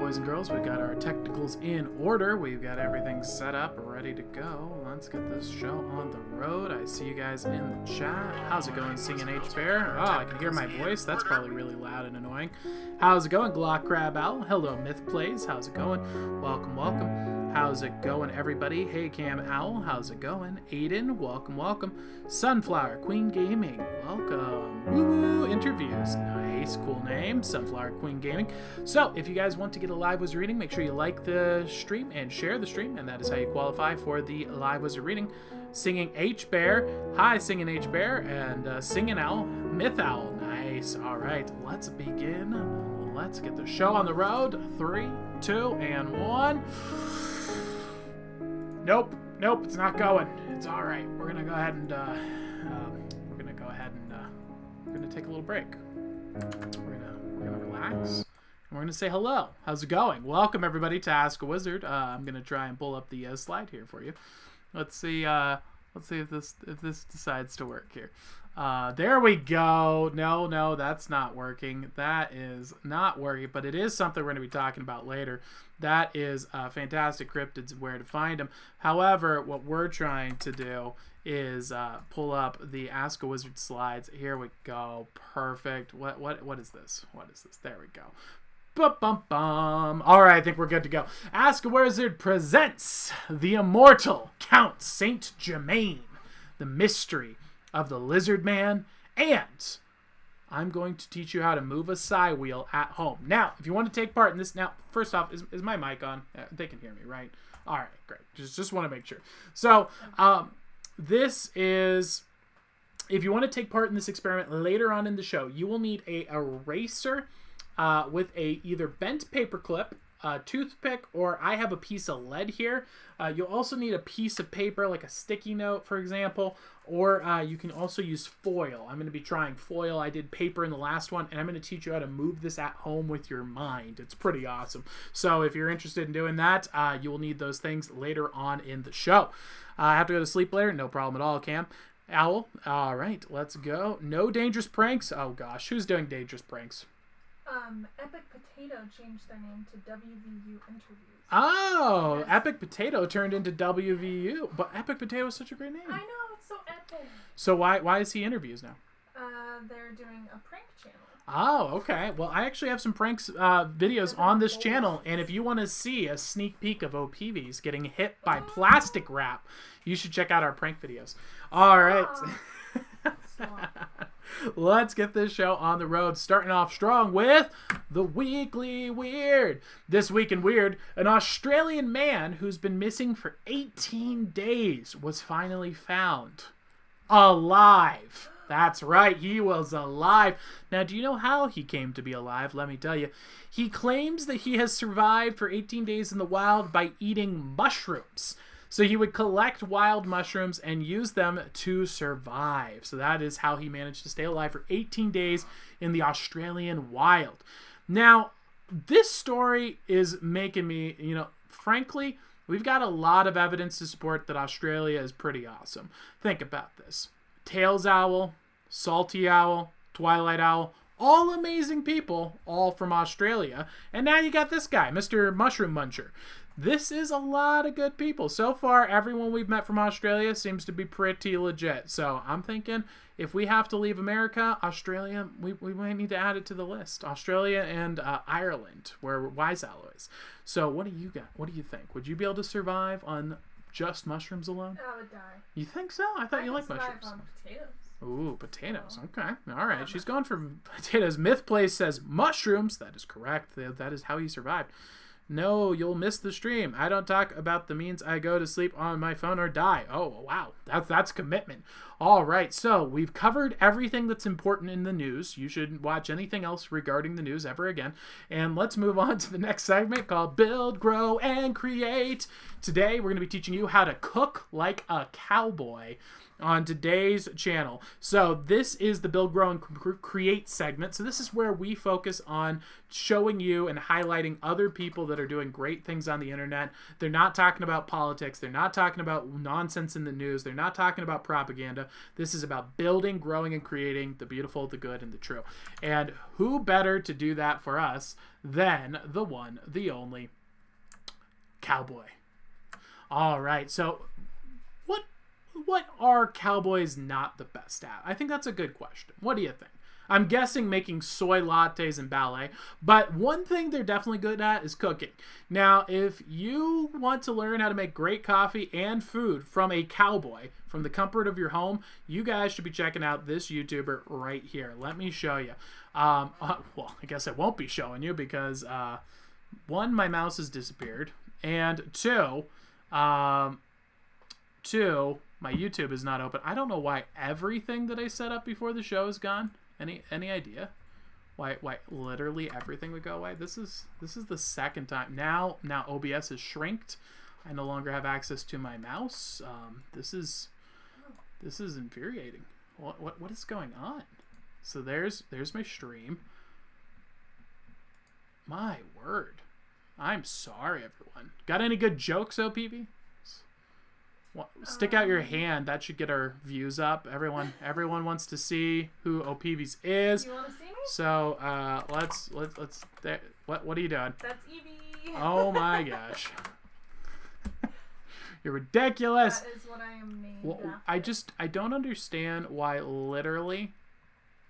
boys and girls. We've got our technicals in order. We've got everything set up, ready to go. Let's get this show on the road. I see you guys in the chat. How's it going, Singing H Bear? Oh, I can hear my voice. That's probably really loud and annoying. How's it going, Glock Crab Owl? Hello, Myth Plays. How's it going? Welcome, welcome. How's it going, everybody? Hey, Cam Owl. How's it going? Aiden, welcome, welcome. Sunflower Queen Gaming, welcome. Woo! Interviews. Nice, cool name. Sunflower Queen Gaming. So, if you guys want to get a live wizard reading, make sure you like the stream and share the stream, and that is how you qualify for the live wizard reading. Singing H Bear. Hi, Singing H Bear. And Singing Owl. Myth Owl. Nice. All right, let's begin. Let's get the show on the road. 3, 2, and 1. Nope, it's not going. It's all right. We're gonna go ahead and we're gonna take a little break. We're gonna relax. And we're gonna say hello. How's it going? Welcome everybody to Ask a Wizard. I'm gonna try and pull up the slide here for you. Let's see if this decides to work here. There we go. No, that's not working. That is not working, but it is something we're going to be talking about later. That is fantastic cryptids and where to find them. However, what we're trying to do is pull up the Ask a Wizard slides. Here we go. Perfect. What is this? What is this? There we go. Bum. All right, I think we're good to go. Ask a Wizard presents the Immortal Count Saint Germain, the mystery of the Lizard Man, and I'm going to teach you how to move a psi wheel at home. Now, if you want to take part in this, now, first off, is my mic on? They can hear me, right? All right, great. Just want to make sure. So, this is, if you want to take part in this experiment later on in the show, you will need a eraser with a either bent paper clip, a toothpick, or I have a piece of lead here. You'll also need a piece of paper, like a sticky note, for example, or you can also use foil. I'm going to be trying foil. I did paper in the last one, and I'm going to teach you how to move this at home with your mind. It's pretty awesome. So if you're interested in doing that, you will need those things later on in the show. I have to go to sleep later. No problem at all, Cam. Owl. All right, let's go. No dangerous pranks. Oh, gosh. Who's doing dangerous pranks? Epic Potato changed their name to WVU Interviews. Oh, yes. Epic Potato turned into WVU. But Epic Potato is such a great name. I know, it's so epic. So why is he interviews now? They're doing a prank channel. Oh, okay. Well, I actually have some pranks videos on this channel, and if you want to see a sneak peek of OPVs getting hit by plastic wrap, you should check out our prank videos. All right. Let's get this show on the road, starting off strong with the Weekly Weird. This week in Weird, an Australian man who's been missing for 18 days was finally found alive. That's right, he was alive. Now, do you know how he came to be alive? Let me tell you. He claims that he has survived for 18 days in the wild by eating mushrooms. So he would collect wild mushrooms and use them to survive. So that is how he managed to stay alive for 18 days in the Australian wild. Now, this story is making me, frankly, we've got a lot of evidence to support that Australia is pretty awesome. Think about this. Tails Owl, Salty Owl, Twilight Owl, all amazing people, all from Australia. And now you got this guy, Mr. Mushroom Muncher. This is a lot of good people. So far, everyone we've met from Australia seems to be pretty legit. So I'm thinking if we have to leave America, Australia, we might need to add it to the list. Australia and Ireland, where Wise Owl is. So what do you got? What do you think? Would you be able to survive on just mushrooms alone? I would die. You think so? I thought you liked mushrooms. On potatoes. Ooh, potatoes. Okay. All right. She's going for potatoes. Myth Place says mushrooms. That is correct. That is how he survived. No, you'll miss the stream. I don't talk about the means I go to sleep on my phone or die. Oh, wow. That's commitment. All right. So we've covered everything that's important in the news. You shouldn't watch anything else regarding the news ever again. And let's move on to the next segment called Build, Grow, and Create. Today, we're going to be teaching you how to cook like a cowboy on today's channel. So this is the Build, Grow, and Create segment. So this is where we focus on showing you and highlighting other people that that are doing great things on the internet. They're not talking about politics. They're not talking about nonsense in the news. They're not talking about propaganda. This is about building, growing, and creating the beautiful, the good, and the true. And who better to do that for us than the one, the only Cowboy. All right, so what are cowboys not the best at? I think that's a good question. What do you think? I'm guessing making soy lattes and ballet, but one thing they're definitely good at is cooking. Now, if you want to learn how to make great coffee and food from a cowboy, from the comfort of your home, you guys should be checking out this YouTuber right here. Let me show you. Well, I guess I won't be showing you because, one, my mouse has disappeared, and two, my YouTube is not open. I don't know why everything that I set up before the show is gone. Any idea? Why literally everything would go away? This is the second time. Now OBS is shrinked. I no longer have access to my mouse. This is infuriating. What is going on? So there's my stream. My word. I'm sorry, everyone. Got any good jokes, OPB? Stick out your hand. That should get our views up. Everyone wants to see who OPB's is. You want to see me? So let's. What are you doing? That's Evie. Oh my gosh. You're ridiculous. That is what I am named Well, after. I don't understand why literally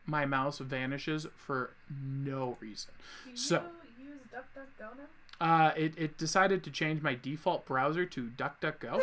my mouse vanishes for no reason. Do So you use DuckDuckGo now? It decided to change my default browser to DuckDuckGo.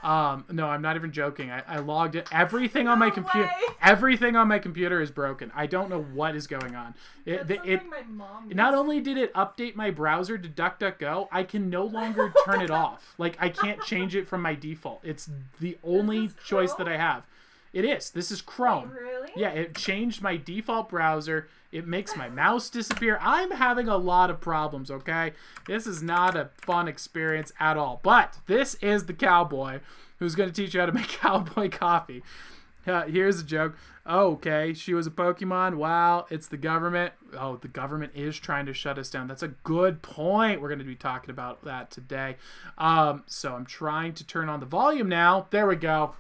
No, I'm not even joking. I logged in. Everything on my computer. way. Everything on my computer is broken. I don't know what is going on. That's something my mom uses. Not only did it update my browser to DuckDuckGo, I can no longer turn it off. Like, I can't change it from my default. It's the only this choice Chrome? that I have. It is. This is Chrome. Really? Yeah, it changed my default browser. It makes my mouse disappear. I'm having a lot of problems, okay? This is not a fun experience at all. But this is the cowboy who's going to teach you how to make cowboy coffee. Here's a joke. Oh, okay, she was a Pokemon. Wow, it's the government. Oh, the government is trying to shut us down. That's a good point. We're going to be talking about that today. So I'm trying to turn on the volume now. There we go.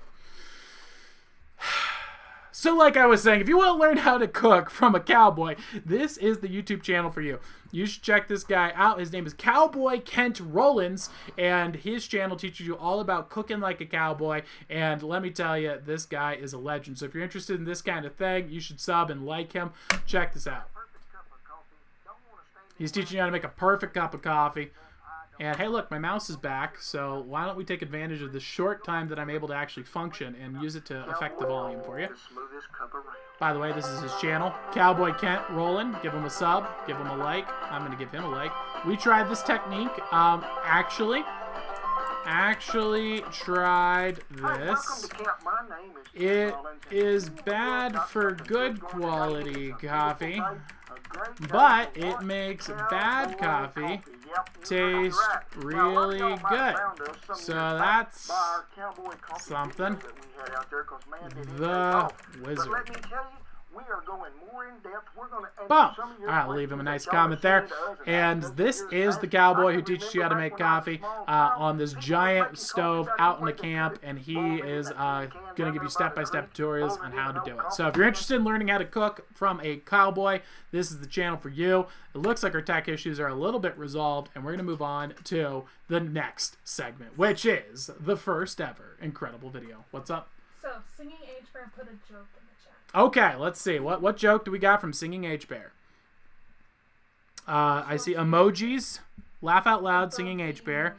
So like I was saying, if you want to learn how to cook from a cowboy, this is the YouTube channel for you. You should check this guy out. His name is Cowboy Kent Rollins, and his channel teaches you all about cooking like a cowboy. And let me tell you, this guy is a legend. So if you're interested in this kind of thing, you should sub and like him. Check this out. He's teaching you how to make a perfect cup of coffee. And hey, look, my mouse is back, so why don't we take advantage of the short time that I'm able to actually function and use it to affect the volume for you. By the way, this is his channel, Cowboy Kent Rollin. Give him a sub, give him a like. I'm going to give him a like. We tried this technique. Actually tried this. It is bad for good quality coffee, but it makes bad coffee taste really good. So that's something. The Wizard. Boom! I'll leave him a nice comment there. And this is the cowboy who teaches you how to make coffee on this giant stove out in the camp, and he is going to give you step-by-step tutorials on how to do it. So if you're interested in learning how to cook from a cowboy, this is the channel for you. It looks like our tech issues are a little bit resolved, and we're going to move on to the next segment, which is the first ever incredible video. What's up? So, Singing Age Bear put a joke in the chat. Okay, let's see. What joke do we got from Singing H Bear? I see emojis. Laugh out loud, Singing H Bear.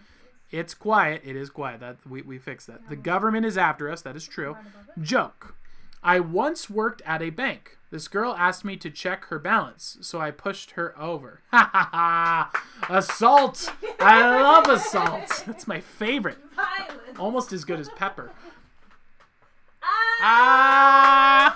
It's quiet. It is quiet. That we fixed that. The government is after us. That is true. Joke. I once worked at a bank. This girl asked me to check her balance, so I pushed her over. Ha ha ha! Assault! I love assault. That's my favorite. Violence. Almost as good as pepper. Yeah.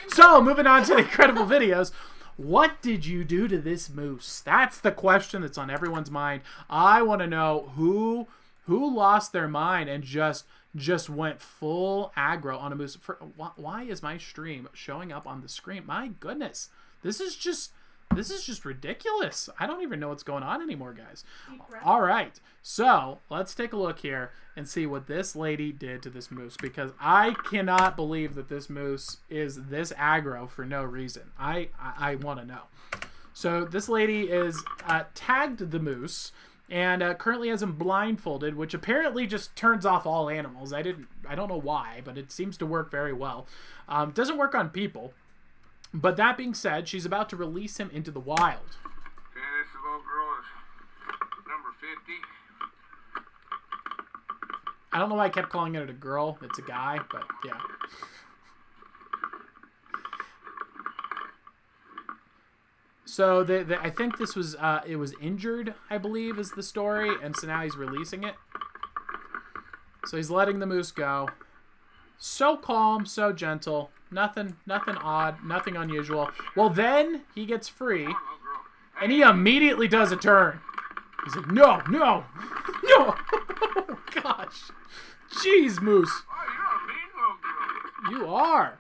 So, moving on to the incredible videos. What did you do to this moose? That's the question that's on everyone's mind. I want to know who lost their mind and just went full aggro on a moose. Why is my stream showing up on the screen? My goodness. This is just This is just ridiculous. I don't even know what's going on anymore, guys. Deep breath. All right. So let's take a look here and see what this lady did to this moose, because I cannot believe that this moose is this aggro for no reason. I want to know. So this lady is tagged the moose and currently has him blindfolded, which apparently just turns off all animals. I don't know why, but it seems to work very well. Doesn't work on people. But that being said, she's about to release him into the wild. Okay, this little girl is number 50. I don't know why I kept calling it a girl. It's a guy, but yeah. So I think this was it was injured, I believe, is the story, and so now he's releasing it. So he's letting the moose go. So calm, so gentle. Nothing odd, nothing unusual. Well, then he gets free, and he immediately does a turn. He's like, no, no, no. Oh, gosh. Jeez, Moose. Oh, you're a mean little girl. You are.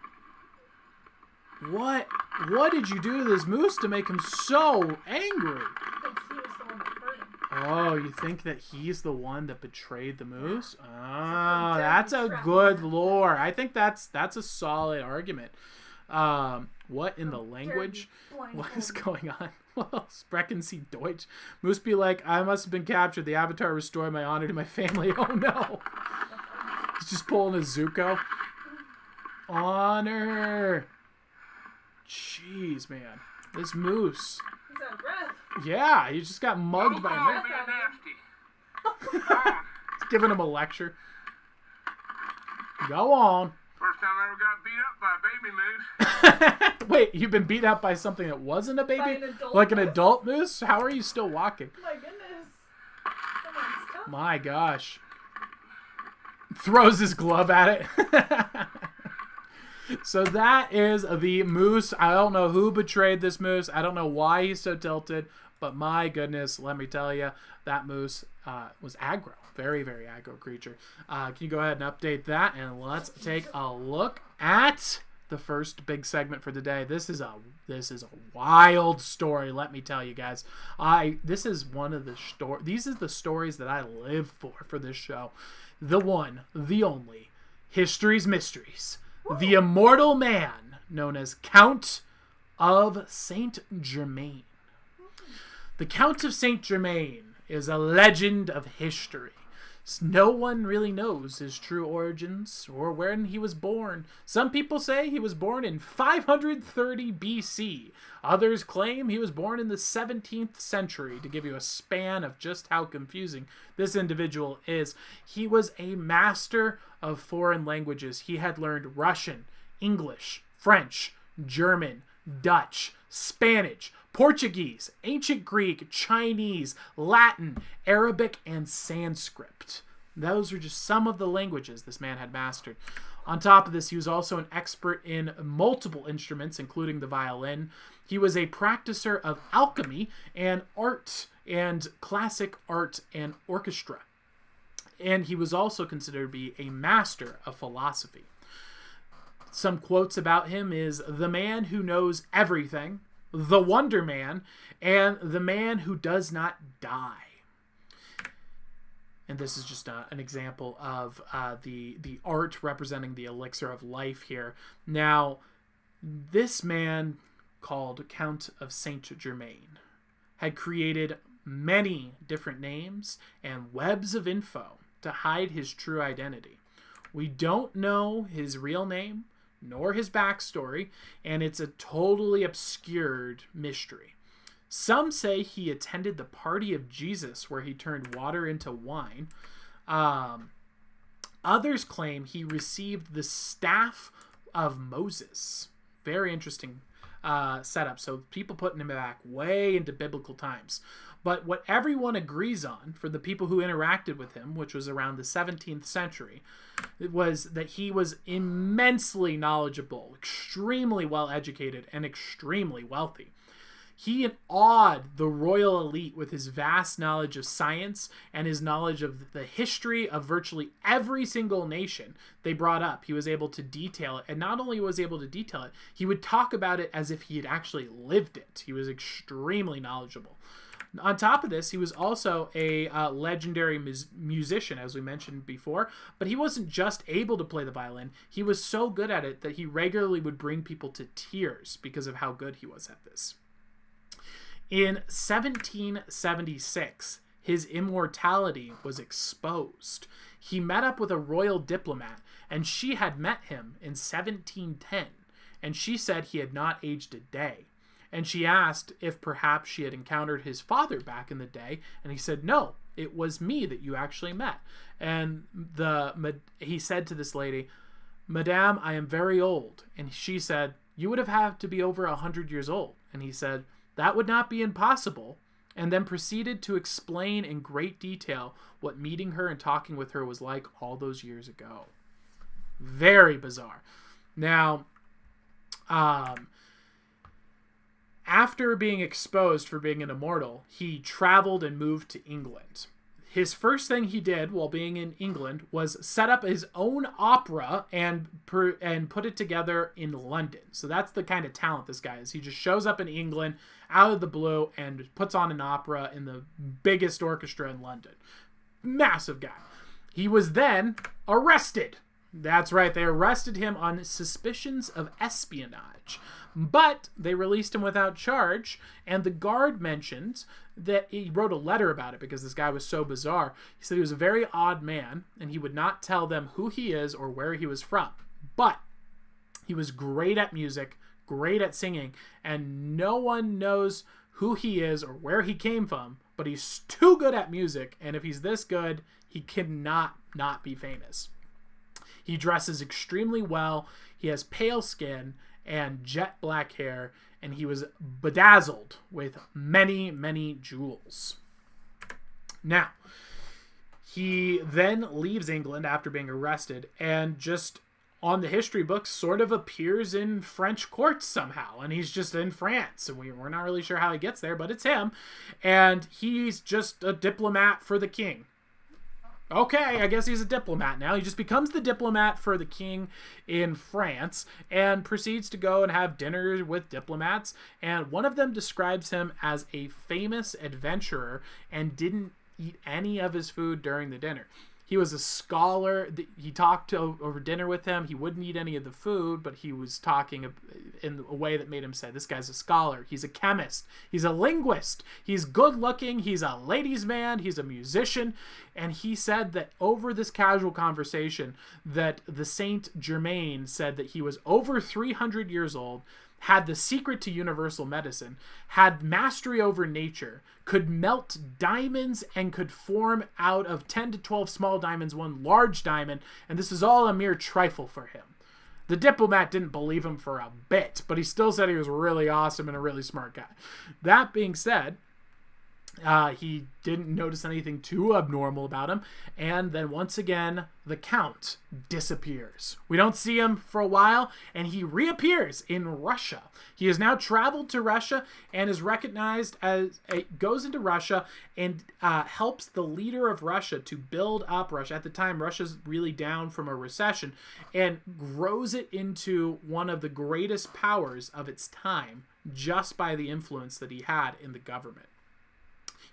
What did you do to this moose to make him so angry? Thinks he was the one that hurt him. Oh, you think that he's the one that betrayed the moose? Oh, that's a good lore. I think that's a solid argument. What in the language? What is going on? Well, sprechen Sie Deutsch? Moose be like, I must have been captured. The Avatar restored my honor to my family. Oh no. He's just pulling a Zuko. Honor. Jeez, man. This moose. He's out of breath. Yeah, he just got mugged by a Oh, man. being nasty. He's giving him a lecture. Go on. First time I ever got beat up by a baby moose. Wait, you've been beat up by something that wasn't a By baby? an adult Like an moose? adult moose? How are you still walking? My goodness. Someone's tough. My gosh. Throws his glove at it. So that is the moose. I don't know who betrayed this moose. I don't know why he's so tilted. But my goodness, let me tell you, that moose was aggro. Very, very aggro creature. Can you go ahead and update that? And let's take a look at the first big segment for today. This is a wild story, let me tell you guys. This is one of the these are the stories that I live for this show. The one, the only, History's Mysteries. The immortal man known as Count of Saint Germain. The Count of Saint Germain is a legend of history. No one really knows his true origins or when he was born. Some people say he was born in 530 BC. Others claim he was born in the 17th century, to give you a span of just how confusing this individual is. He was a master of foreign languages. He had learned Russian, English, French, German, Dutch, Spanish, Portuguese, Ancient Greek, Chinese, Latin, Arabic, and Sanskrit. Those are just some of the languages this man had mastered. On top of this, he was also an expert in multiple instruments, including the violin. He was a practicer of alchemy and art and classic art and orchestra. And he was also considered to be a master of philosophy. Some quotes about him is the man who knows everything, the Wonder Man, and the man who does not die. And this is just an example of the art representing the elixir of life here. Now, this man, called Count of Saint Germain, had created many different names and webs of info to hide his true identity. We don't know his real name, nor his backstory, and it's a totally obscured mystery. Some say he attended the party of Jesus where he turned water into wine. Others claim he received the staff of Moses. Very interesting setup. So people putting him back way into biblical times. But what everyone agrees on, for the people who interacted with him, which was around the 17th century, it was that he was immensely knowledgeable, extremely well educated, and extremely wealthy. He awed the royal elite with his vast knowledge of science and his knowledge of the history of virtually every single nation they brought up. He was able to detail it, and not only was he able to detail it, he would talk about it as if he had actually lived it. He was extremely knowledgeable. On top of this, he was also a legendary musician, as we mentioned before, but he wasn't just able to play the violin. He was so good at it that he regularly would bring people to tears because of how good he was at this. In 1776, his immortality was exposed. He met up with a royal diplomat, and she had met him in 1710, and she said he had not aged a day. And she asked if perhaps she had encountered his father back in the day, and he said, no, it was me that you actually met. And he said to this lady, Madame, I am very old. And she said, you would have had to be over 100 years old. And he said, that would not be impossible, and then proceeded to explain in great detail what meeting her and talking with her was like all those years ago. Very bizarre. Now, after being exposed for being an immortal, he traveled and moved to England. His first thing he did while being in England was set up his own opera and put it together in London. So that's the kind of talent this guy is. He just shows up in England out of the blue and puts on an opera in the biggest orchestra in London. Massive guy. He was then arrested. That's right, they arrested him on suspicions of espionage. But they released him without charge, and the guard mentioned that he wrote a letter about it because this guy was so bizarre. He said he was a very odd man, and he would not tell them who he is or where he was from. But he was great at music, great at singing, and no one knows who he is or where he came from, but he's too good at music, and if he's this good, he cannot not be famous. He dresses extremely well, he has pale skin, and jet black hair, and he was bedazzled with many, many jewels. Now, he then leaves England after being arrested and just on the history books sort of appears in French courts somehow, and he's just in France, and we're not really sure how he gets there, but it's him, and he's just a diplomat for the king. Okay, I guess he's a diplomat now. He just becomes the diplomat for the king in France and proceeds to go and have dinner with diplomats. And one of them describes him as a famous adventurer and didn't eat any of his food during the dinner. He was a scholar. He talked over dinner with him. He wouldn't eat any of the food, but he was talking in a way that made him say, this guy's a scholar. He's a chemist. He's a linguist. He's good looking. He's a ladies' man. He's a musician. And he said that over this casual conversation that the Saint Germain said that he was over 300 years old, had the secret to universal medicine, had mastery over nature, could melt diamonds, and could form out of 10 to 12 small diamonds one large diamond, and this is all a mere trifle for him. The diplomat didn't believe him for a bit, but he still said he was really awesome and a really smart guy. That being said, he didn't notice anything too abnormal about him, and then once again the Count disappears. We don't see him for a while, and he reappears in Russia. He has now traveled to Russia and is recognized as goes into Russia and helps the leader of Russia to build up Russia. At the time, Russia's really down from a recession, and grows it into one of the greatest powers of its time just by the influence that he had in the government.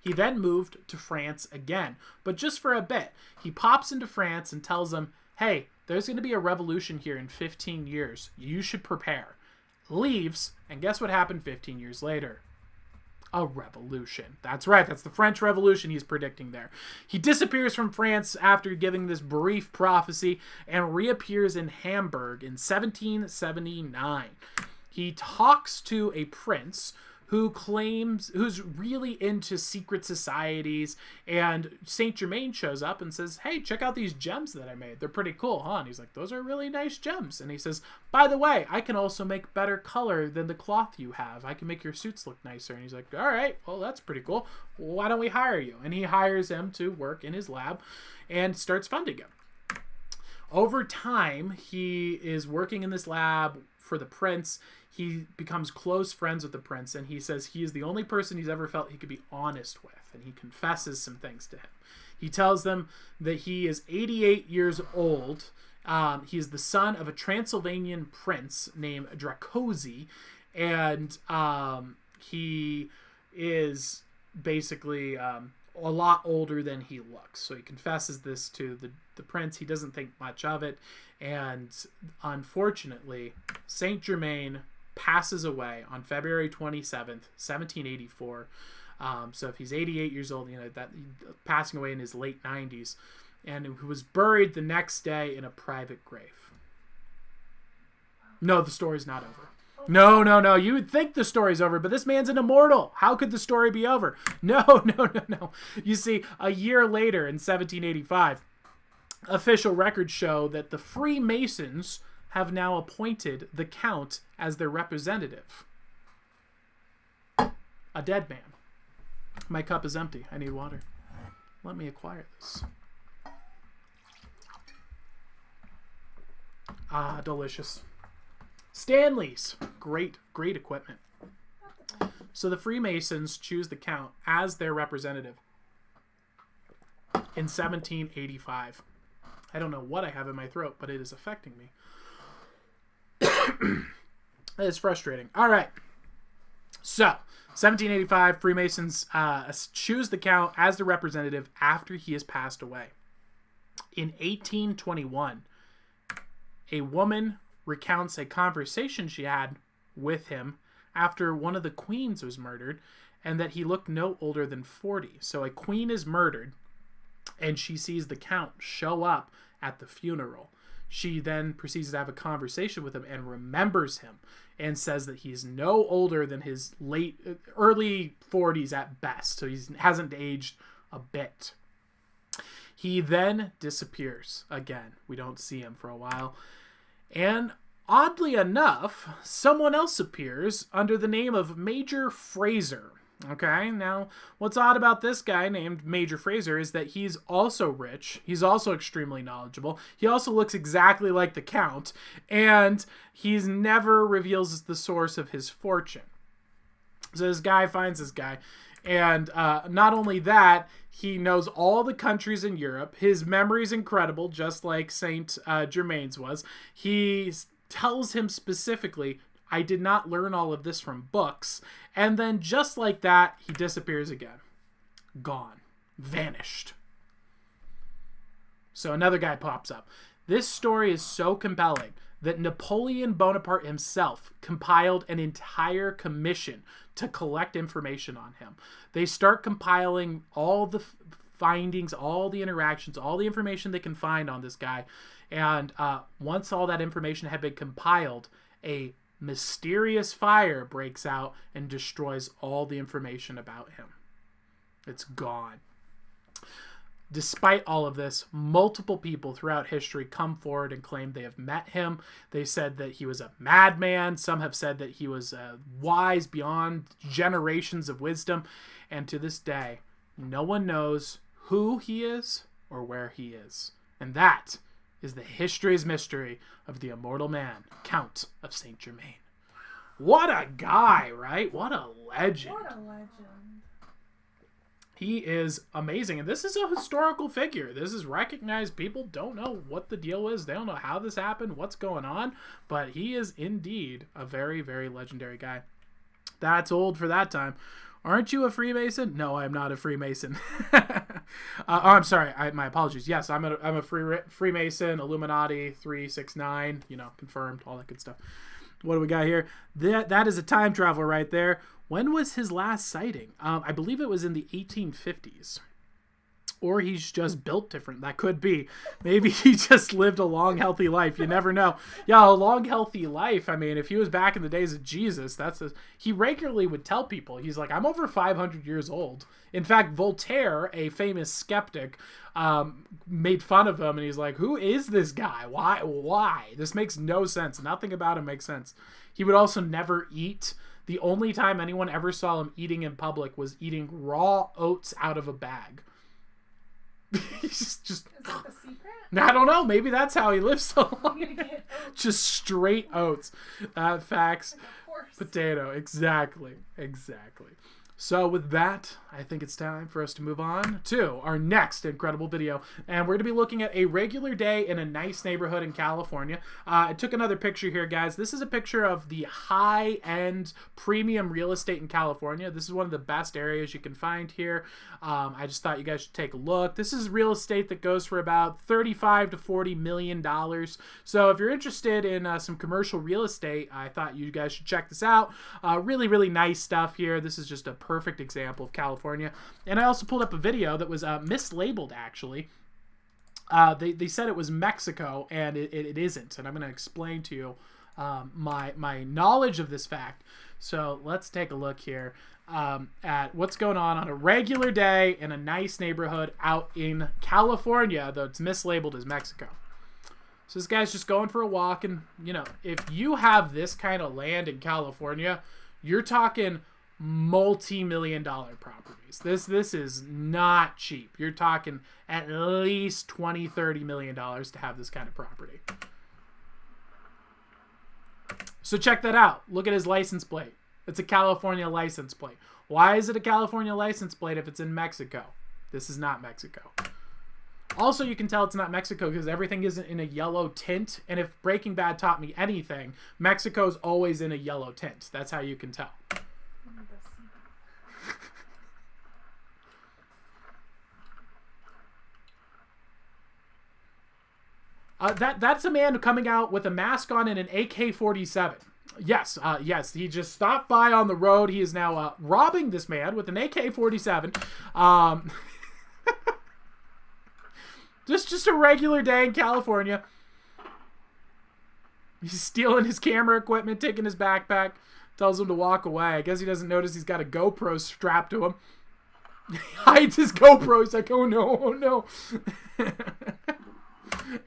He then moved to France again, but just for a bit. He pops into France and tells them, hey, there's going to be a revolution here in 15 years. You should prepare. Leaves, and guess what happened 15 years later? A revolution. That's right, that's the French Revolution he's predicting there. He disappears from France after giving this brief prophecy and reappears in Hamburg in 1779. He talks to a prince who's really into secret societies, and Saint Germain shows up and says, hey, check out these gems that I made. They're pretty cool, huh? And he's like, those are really nice gems. And he says, by the way, I can also make better color than the cloth you have. I can make your suits look nicer. And he's like, all right, well, that's pretty cool. Why don't we hire you? And he hires him to work in his lab and starts funding him. Over time, he is working in this lab for the prince. he becomes close friends with the prince, and he says he is the only person he's ever felt he could be honest with, and he confesses some things to him. He tells them that he is 88 years old. He is the son of a Transylvanian prince named Dracosi, and he is basically a lot older than he looks. So he confesses this to the prince. He doesn't think much of it, and unfortunately, Saint Germain passes away on February 27th, 1784. So if he's 88 years old, that passing away in his late 90s, and who was buried the next day in a private grave. No, the story's not over. No. You would think the story's over, but this man's an immortal. How could the story be over? No. You see, a year later in 1785, official records show that the Freemasons have now appointed the Count as their representative. A dead man. My cup is empty. I need water. Let me acquire this. Ah, delicious. Stanley's. Great equipment. So the Freemasons choose the Count as their representative in 1785. I don't know what I have in my throat, but it is affecting me. That is frustrating. All right. So, 1785, Freemasons choose the Count as the representative after he has passed away. In 1821, a woman recounts a conversation she had with him after one of the queens was murdered, and that he looked no older than 40. So a queen is murdered, and she sees the Count show up at the funeral. She then proceeds to have a conversation with him and remembers him and says that he's no older than his early 40s at best. So he hasn't aged a bit. He then disappears again. We don't see him for a while. And oddly enough, someone else appears under the name of Major Fraser. Okay, now what's odd about this guy named Major Fraser is that he's also rich. He's also extremely knowledgeable. He also looks exactly like the Count, and he's never reveals the source of his fortune. So this guy finds this guy, and not only that, he knows all the countries in Europe. His memory is incredible, just like Saint Germain's was. He tells him specifically, I did not learn all of this from books. And then just like that, he disappears again. Gone. Vanished. So another guy pops up. This story is so compelling that Napoleon Bonaparte himself compiled an entire commission to collect information on him. They start compiling all the findings, all the interactions, all the information they can find on this guy. And once all that information had been compiled, a mysterious fire breaks out and destroys all the information about him. It's gone. Despite all of this, multiple people throughout history come forward and claim they have met him. They said that he was a madman. Some have said that he was wise beyond generations of wisdom. And to this day, no one knows who he is or where he is. And that is the history's mystery of the immortal man, Count of Saint Germain. What a guy, right? What a legend. What a legend. He is amazing. And this is a historical figure. This is recognized. People don't know what the deal is. They don't know how this happened, what's going on. But he is indeed a very, very legendary guy. That's old for that time. Aren't you a Freemason? No, I'm not a Freemason. I'm sorry. My apologies. Yes, I'm a Freemason, Illuminati, 369, confirmed, all that good stuff. What do we got here? That is a time travel right there. When was his last sighting? I believe it was in the 1850s. Or he's just built different. That could be. Maybe he just lived a long, healthy life. You never know. Yeah, a long, healthy life. I mean, if he was back in the days of Jesus, he regularly would tell people, he's like, I'm over 500 years old. In fact, Voltaire, a famous skeptic, made fun of him, and he's like, who is this guy? Why? This makes no sense. Nothing about him makes sense. He would also never eat. The only time anyone ever saw him eating in public was eating raw oats out of a bag. He's just Is that the secret? I don't know. Maybe that's how he lives so long. You need to get oats. Just straight oats. Facts. Like a Potato. Exactly. So with that, I think it's time for us to move on to our next incredible video. And we're going to be looking at a regular day in a nice neighborhood in California. I took another picture here, guys. This is a picture of the high-end premium real estate in California. This is one of the best areas you can find here. I just thought you guys should take a look. This is real estate that goes for about $35 to $40 million. So if you're interested in some commercial real estate, I thought you guys should check this out. Really, really nice stuff here. This is just a perfect example of California. And I also pulled up a video that was mislabeled, actually. They said it was Mexico, and it isn't. And I'm going to explain to you my knowledge of this fact. So let's take a look here at what's going on a regular day in a nice neighborhood out in California, though it's mislabeled as Mexico. So this guy's just going for a walk, and, you know, if you have this kind of land in California, you're talking multi-million-dollar properties. This is not cheap. You're talking at least $20-30 million to have this kind of property. So check that out. Look at his license plate. It's a California license plate. Why is it a California license plate if it's in Mexico? This is not Mexico. Also, you can tell it's not Mexico because everything isn't in a yellow tint. And if Breaking Bad taught me anything, Mexico's always in a yellow tint. That's how you can tell. That's a man coming out with a mask on and an AK-47. Yes, he just stopped by on the road. He is now robbing this man with an AK-47. Just a regular day in California. He's stealing his camera equipment, taking his backpack, tells him to walk away. I guess he doesn't notice he's got a GoPro strapped to him. He hides his GoPro. He's like, oh no.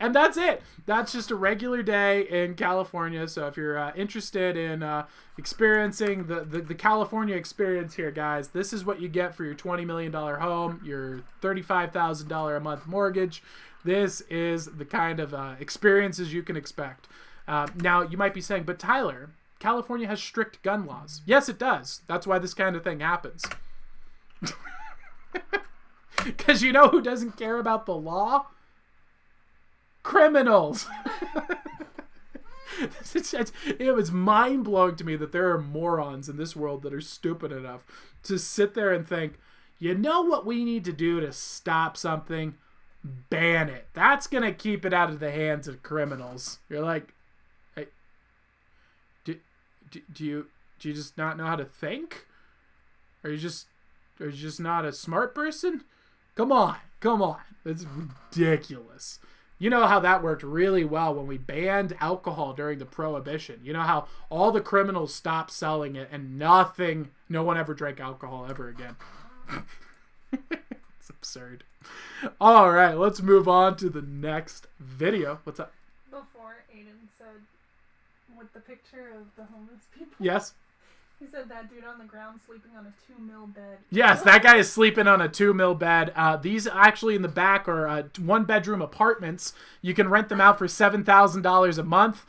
And that's it. That's just a regular day in California. So if you're interested in experiencing the California experience here, guys, this is what you get for your $20 million home, your $35,000 a month mortgage. This is the kind of experiences you can expect. Now, you might be saying, but Tyler, California has strict gun laws. Yes, it does. That's why this kind of thing happens. Because you know who doesn't care about the law? Criminals. It was mind-blowing to me that there are morons in this world that are stupid enough to sit there and think, you know what we need to do to stop something? Ban it. That's going to keep it out of the hands of criminals. You're like, hey, do you just not know how to think? Are you just not a smart person? Come on. It's ridiculous. You know how that worked really well when we banned alcohol during the Prohibition. You know how all the criminals stopped selling it and no one ever drank alcohol ever again. It's absurd. All right, let's move on to the next video. What's up? Before Aiden said, with the picture of the homeless people. Yes? He said that dude on the ground sleeping on a 2 mil bed. Yes, that guy is sleeping on a 2 mil bed. These actually in the back are 1-bedroom apartments. You can rent them out for $7,000 a month.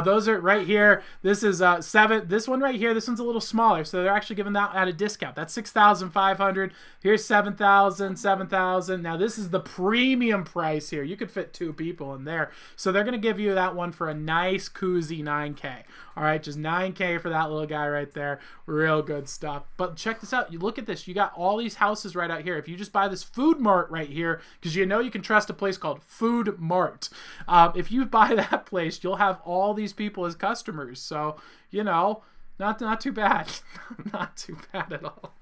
Those are right here. This is this one right here. This one's a little smaller, so they're actually giving that at a discount. That's $6,500. Here's $7,000. Now this is the premium price here. You could fit 2 people in there, so they're gonna give you that one for a nice koozie $9K. All right, just $9K for that little guy right there. Real good stuff. But check this out. You look at this. You got all these houses right out here. If you just buy this Food Mart right here, because you know you can trust a place called Food Mart. If you buy that place, you'll have all these people as customers. So, you know, not too bad. Not too bad at all.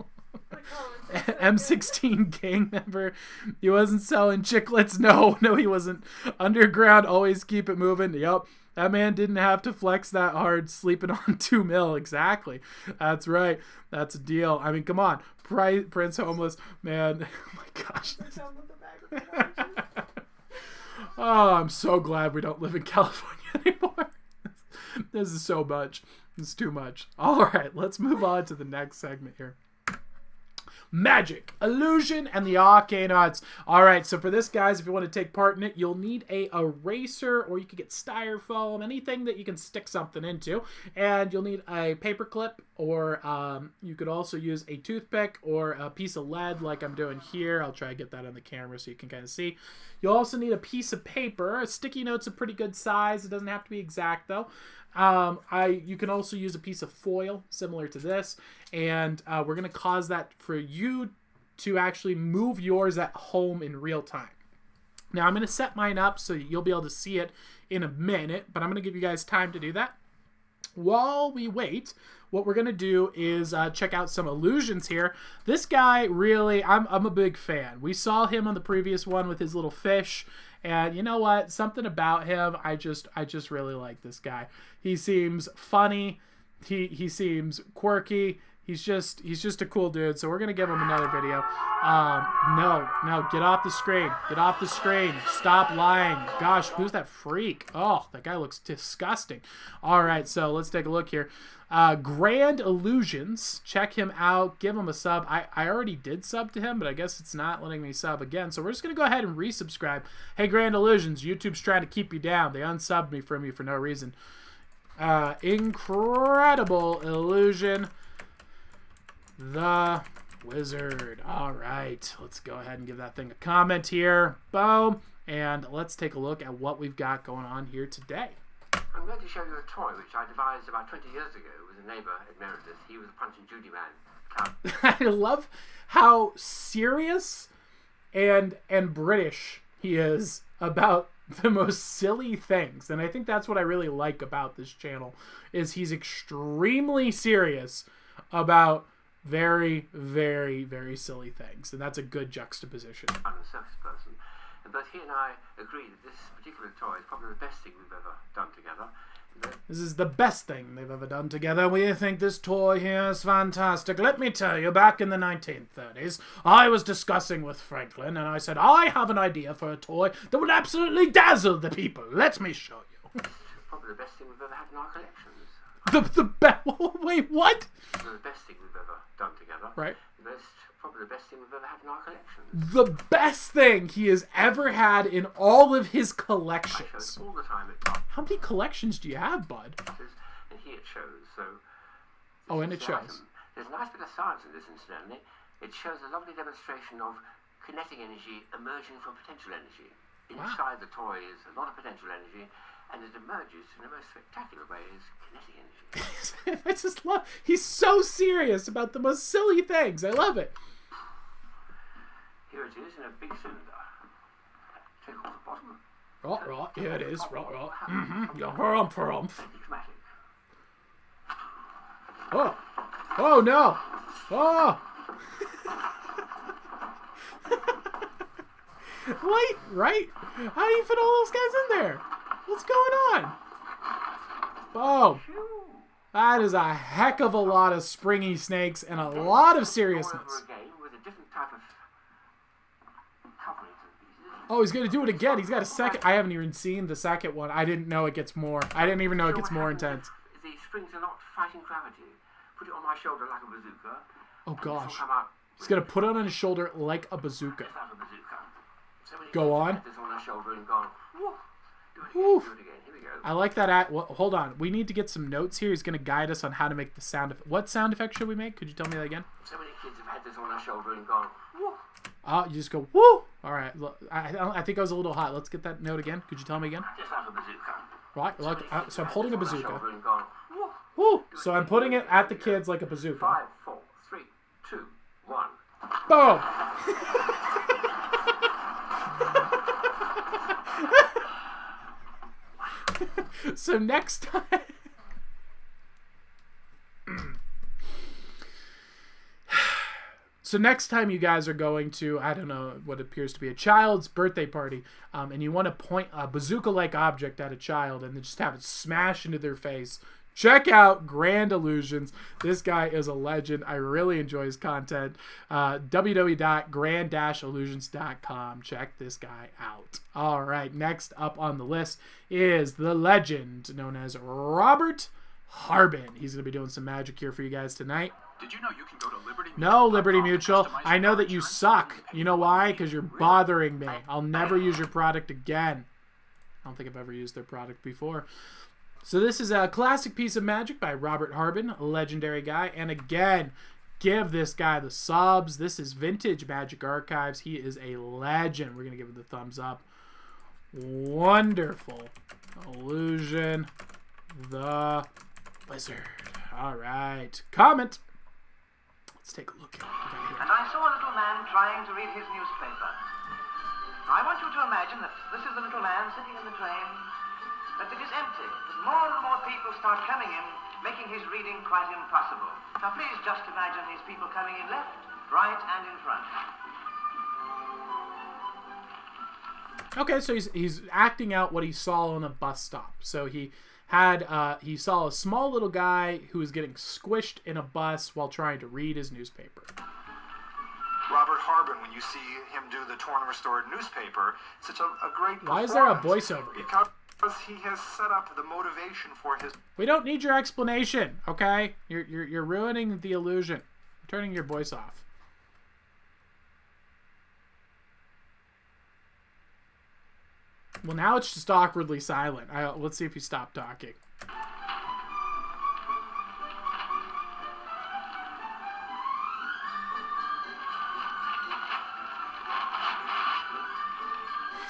M16 gang member. He wasn't selling chiclets. No, he wasn't. Underground, always keep it moving. Yep. That man didn't have to flex that hard sleeping on 2 mil. Exactly. That's right. That's a deal. I mean, come on. Prince Homeless. Man. Oh, my gosh. Oh, I'm so glad we don't live in California anymore. This is so much. It's too much. All right. Let's move on to the next segment here. magic, illusion, and the arcane arts. All right, so for this, guys, if you want to take part in it, you'll need a eraser, or you could get styrofoam, anything that you can stick something into, and you'll need a paper clip, or you could also use a toothpick or a piece of lead like I'm doing here. I'll try to get that on the camera so you can kind of see. You'll also need a piece of paper. A sticky note's a pretty good size. It doesn't have to be exact, though. You can also use a piece of foil similar to this, and we're going to cause that for you to actually move yours at home in real time. Now, I'm going to set mine up so you'll be able to see it in a minute, but I'm going to give you guys time to do that. While we wait, what we're going to do is check out some illusions here. This guy, really, I'm a big fan. We saw him on the previous one with his little fish, and you know what? Something about him, I just really like this guy. He seems funny. He seems quirky. He's just a cool dude. So we're gonna give him another video. No, get off the screen. Get off the screen. Stop lying. Gosh, who's that freak? Oh, that guy looks disgusting. All right, so let's take a look here. Grand Illusions. Check him out. Give him a sub. I already did sub to him, but I guess it's not letting me sub again. So we're just going to go ahead and resubscribe. Hey, Grand Illusions, YouTube's trying to keep you down. They unsubbed me from you for no reason. Incredible Illusion. The Wizard. All right. Let's go ahead and give that thing a comment here. Boom. And let's take a look at what we've got going on here today. I'm going to show you a toy which I devised about 20 years ago with a neighbour at Meredith. He was a Punch and Judy man. I love how serious and British he is about the most silly things. And I think that's what I really like about this channel, is he's extremely serious about very, very, very silly things. And that's a good juxtaposition. I'm a circus person. And both he and I agree that this particular toy is probably the best thing we've ever done together. This is the best thing they've ever done together. We think this toy here is fantastic. Let me tell you, back in the 1930s, I was discussing with Franklin, and I said, I have an idea for a toy that would absolutely dazzle the people. Let me show you. It's probably the best thing we've ever had in our collections. Wait, what? The best thing we've ever done together. Right. Probably the best thing we've ever had in our collections. The best thing he has ever had in all of his collections. I show it all the time at parties. How many collections do you have, bud? And here it shows. So. Oh, and it shows. Item. There's a nice bit of science in this, incidentally. It shows a lovely demonstration of kinetic energy emerging from potential energy. Inside the toy is a lot of potential energy, and it emerges in the most spectacular way as kinetic energy. I just love. He's so serious about the most silly things. I love it. Here it is in a big cylinder. Take off the bottom. Right. Here it is. Right. Oh no. Oh. Wait, right? How do you fit all those guys in there? What's going on? Boom. That is a heck of a lot of springy snakes and a lot of seriousness. Oh, he's going to do it again. He's got a second. I haven't even seen the second one. I didn't know it gets more. I didn't even know it gets more intense. The springs are not fighting gravity. Put it on my shoulder like a bazooka. Oh, gosh. He's going to put it on his shoulder like a bazooka. Go on. Oof. I like that. Well, hold on. We need to get some notes here. He's going to guide us on how to make the sound effect. What sound effect should we make? Could you tell me that again? So many kids have had this on their shoulder and gone, woo. Oh, you just go, woo. All right. Look, I think I was a little hot. Let's get that note again. Could you tell me again? Just like a bazooka. Right. Like, so I'm holding a bazooka. Gone, woo. Woo. So I'm putting it at the kids like a bazooka. 5, 4, 3, 2, 1. Boom. So next time. So next time you guys are going to, I don't know, what appears to be a child's birthday party, and you want to point a bazooka-like object at a child and then just have it smash into their face, check out Grand Illusions. This guy is a legend. I really enjoy his content. www.grand-illusions.com. Check this guy out. All right, next up on the list is the legend known as Robert Harbin. He's going to be doing some magic here for you guys tonight. Did you know you can go to Liberty No, Mutual Liberty .com to Mutual. customize I your know car that you insurance suck. coverage You know any why? way Because you're you really bothering me. I'll never use your product again. I don't think I've ever used their product before. So this is a classic piece of magic by Robert Harbin, a legendary guy. And again, give this guy the subs. This is Vintage Magic Archives. He is a legend. We're going to give it the thumbs up. Wonderful. Illusion the Wizard. All right. Comment. Let's take a look at what we got here. And I saw a little man trying to read his newspaper. Now, I want you to imagine that this is the little man sitting in the train, that it is empty, that more and more people start coming in, making his reading quite impossible. Now, please just imagine these people coming in left, right, and in front. Okay, so he's acting out what he saw on a bus stop. So he saw a small little guy who was getting squished in a bus while trying to read his newspaper. Robert Harbin, when you see him do the torn and restored newspaper, such a great Why is there a performance voiceover? Because he has set up the motivation for his... We don't need your explanation, okay? You're ruining the illusion. You're turning your voice off. Well, now it's just awkwardly silent. Let's see if he stopped talking.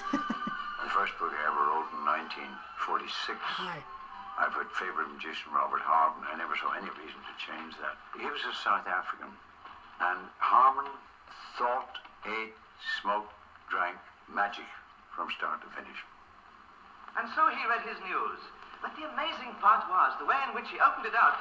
The first book I ever wrote in 1946. Hi. I put favorite magician Robert Harbin. I never saw any reason to change that. He was a South African, and Harbin thought, ate, smoked, drank magic from start to finish. And so he read his news. But the amazing part was the way in which he opened it out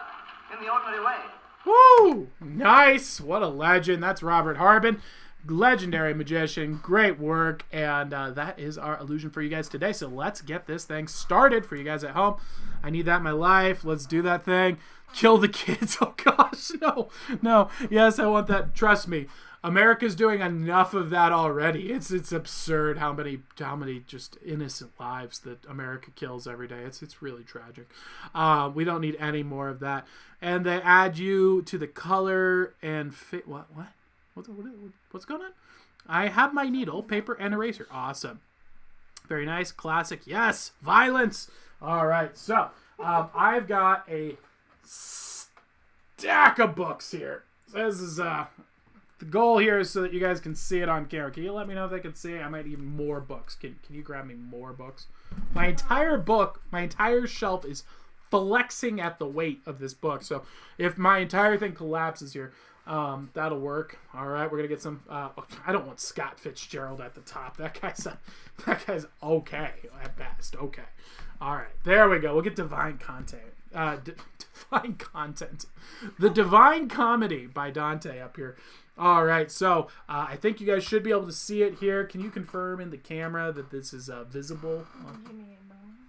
in the ordinary way. Woo! Nice! What a legend. That's Robert Harbin. Legendary magician. Great work. And that is our illusion for you guys today. So let's get this thing started for you guys at home. I need that in my life. Let's do that thing. Kill the kids. Oh, gosh. No. No. Yes, I want that. Trust me. America's doing enough of that already. It's absurd how many just innocent lives that America kills every day. It's really tragic. We don't need any more of that. And they add you to the color and fit. What's going on? I have my needle, paper, and eraser. Awesome. Very nice. Classic. Yes. Violence. All right. So I've got a stack of books here. So this is the goal here is so that you guys can see it on camera. Can you let me know if they can see it? I might need more books. Can you grab me more books? My entire shelf is flexing at the weight of this book. So if my entire thing collapses here, that'll work. All right, we're gonna get some. I don't want Scott Fitzgerald at the top. That guy's okay at best. Okay. All right, there we go. We'll get divine content. Divine content. The Divine Comedy by Dante up here. All right, so I think you guys should be able to see it here. Can you confirm in the camera that this is visible? Give me a moment.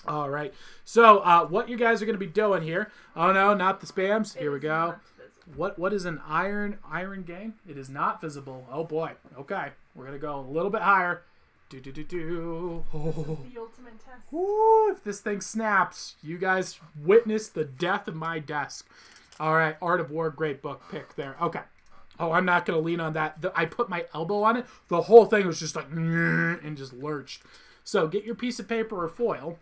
All right, so what you guys are going to be doing here? Oh no, not the spams. Here we go. What is an iron gang? It is not visible. Oh boy. Okay, we're gonna go a little bit higher. Oh. This is the ultimate test. Woo, if this thing snaps, you guys witness the death of my desk. All right, Art of War, great book pick there. Okay. Oh, I'm not going to lean on that. I put my elbow on it. The whole thing was just like, and just lurched. So get your piece of paper or foil.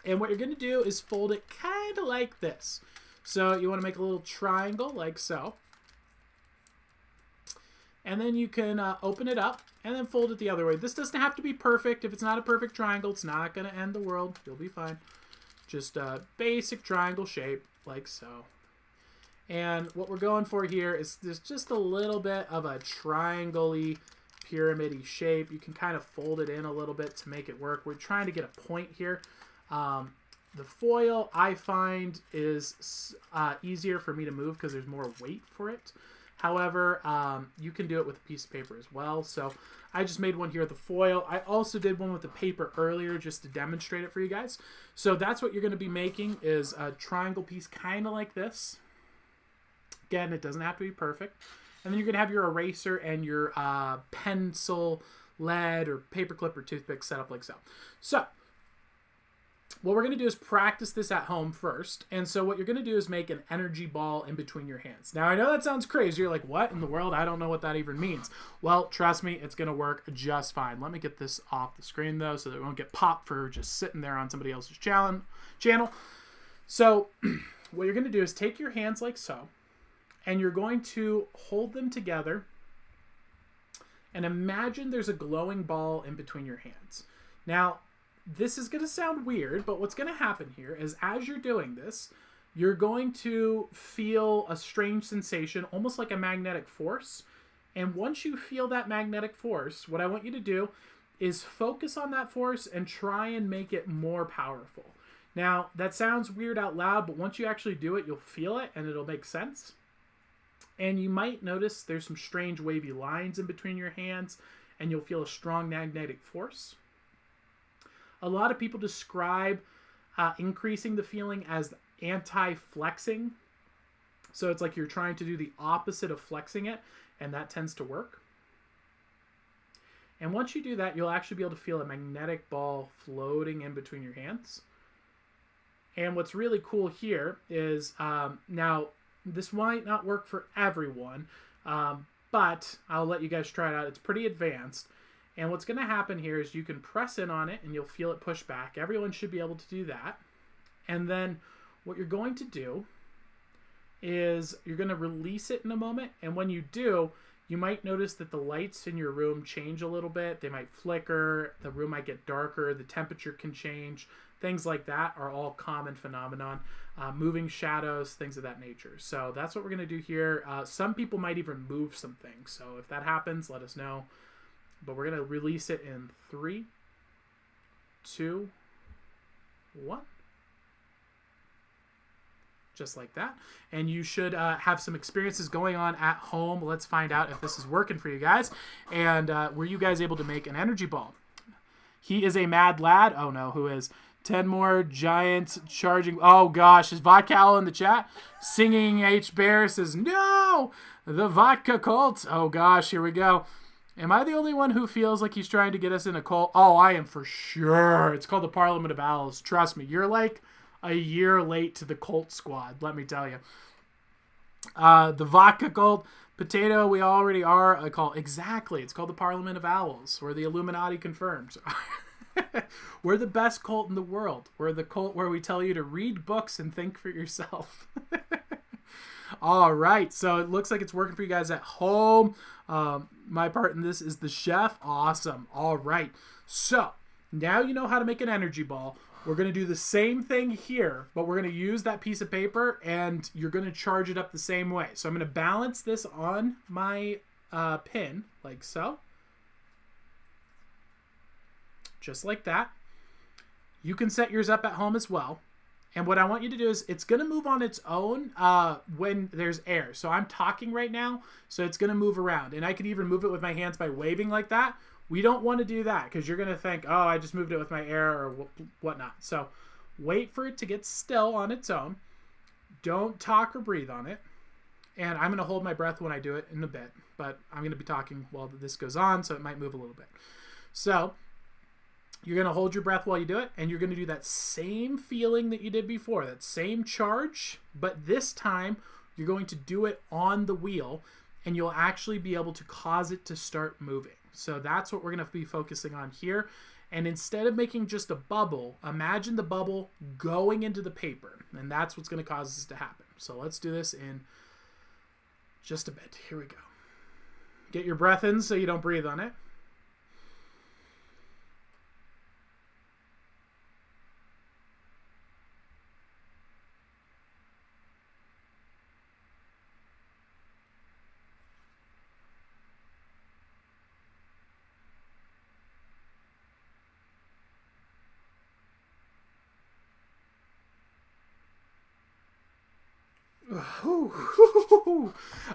And what you're going to do is fold it kind of like this. So you want to make a little triangle like so. And then you can open it up and then fold it the other way. This doesn't have to be perfect. If it's not a perfect triangle, it's not going to end the world. You'll be fine. Just a basic triangle shape like so. And what we're going for here is there's just a little bit of a triangle-y, pyramid-y shape. You can kind of fold it in a little bit to make it work. We're trying to get a point here. The foil, I find, is easier for me to move because there's more weight for it. However, you can do it with a piece of paper as well. So I just made one here with the foil. I also did one with the paper earlier just to demonstrate it for you guys. So that's what you're going to be making is a triangle piece kind of like this. Again, it doesn't have to be perfect. And then you're going to have your eraser and your pencil, lead, or paperclip or toothpick set up like so. So, what we're going to do is practice this at home first. And so what you're going to do is make an energy ball in between your hands. Now, I know that sounds crazy. You're like, what in the world? I don't know what that even means. Well, trust me, it's going to work just fine. Let me get this off the screen, though, so that it won't get popped for just sitting there on somebody else's channel. So what you're going to do is take your hands like so, and you're going to hold them together and imagine there's a glowing ball in between your hands. Now, this is going to sound weird, but what's going to happen here is as you're doing this, you're going to feel a strange sensation, almost like a magnetic force. And once you feel that magnetic force, what I want you to do is focus on that force and try and make it more powerful. Now, that sounds weird out loud, but once you actually do it, you'll feel it and it'll make sense. And you might notice there's some strange wavy lines in between your hands, and you'll feel a strong magnetic force. A lot of people describe increasing the feeling as anti-flexing. So it's like you're trying to do the opposite of flexing it, and that tends to work. And once you do that, you'll actually be able to feel a magnetic ball floating in between your hands. And what's really cool here is, now, this might not work for everyone, but I'll let you guys try it out. It's pretty advanced. And what's going to happen here is you can press in on it and you'll feel it push back. Everyone should be able to do that. And then what you're going to do is you're going to release it in a moment. And when you do, you might notice that the lights in your room change a little bit. They might flicker. The room might get darker. The temperature can change. Things like that are all common phenomenon. Moving shadows, things of that nature. So that's what we're going to do here. Some people might even move some things. So if that happens, let us know. But we're going to release it in 3, 2, 1. Just like that. And you should have some experiences going on at home. Let's find out if this is working for you guys. And were you guys able to make an energy ball? He is a mad lad. Oh no, who is? 10 more giants charging. Oh gosh, is Vodka Owl in the chat? Singing H. Bear says, no! The vodka cult. Oh gosh, here we go. Am I the only one who feels like he's trying to get us in a cult? Oh, I am for sure. It's called the Parliament of Owls. Trust me, you're like a year late to the cult squad, let me tell you. The vodka cult, potato, we already are a cult. Exactly, it's called the Parliament of Owls. We're the Illuminati confirmed. We're the best cult in the world. We're the cult where we tell you to read books and think for yourself. All right, so it looks like it's working for you guys at home. My part in this is the chef. Awesome. All right, so now you know how to make an energy ball. We're going to do the same thing here, but we're going to use that piece of paper, and you're going to charge it up the same way. So I'm going to balance this on my pin, like so. Just like that. You can set yours up at home as well. And what I want you to do is it's going to move on its own when there's air. So I'm talking right now, so it's going to move around. And I could even move it with my hands by waving like that. We don't want to do that because you're going to think, oh, I just moved it with my air or whatnot. So wait for it to get still on its own. Don't talk or breathe on it. And I'm going to hold my breath when I do it in a bit. But I'm going to be talking while this goes on, so it might move a little bit. So you're going to hold your breath while you do it, and you're going to do that same feeling that you did before, that same charge, but this time you're going to do it on the wheel, and you'll actually be able to cause it to start moving. So that's what we're going to be focusing on here. And instead of making just a bubble, imagine the bubble going into the paper, and that's what's going to cause this to happen. So let's do this in just a bit. Here we go. Get your breath in so you don't breathe on it.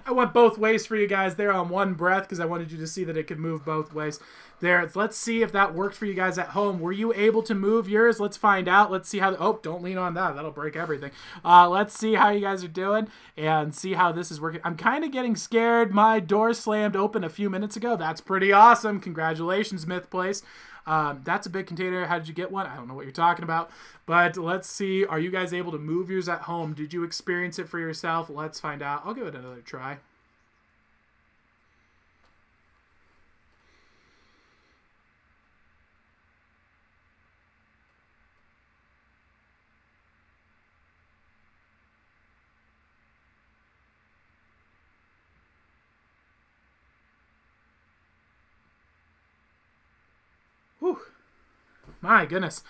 I went both ways for you guys there on one breath because I wanted you to see that it could move both ways. There, let's see if that worked for you guys at home. Were you able to move yours? Let's find out. Let's see how. Oh, don't lean on that. That'll break everything. Let's see how you guys are doing and see how this is working. I'm kind of getting scared. My door slammed open a few minutes ago. That's pretty awesome. Congratulations, Myth Place. That's a big container. How did you get one? I don't know what you're talking about. But let's see. Are you guys able to move yours at home? Did you experience it for yourself? Let's find out. I'll give it another try. Whew. My goodness.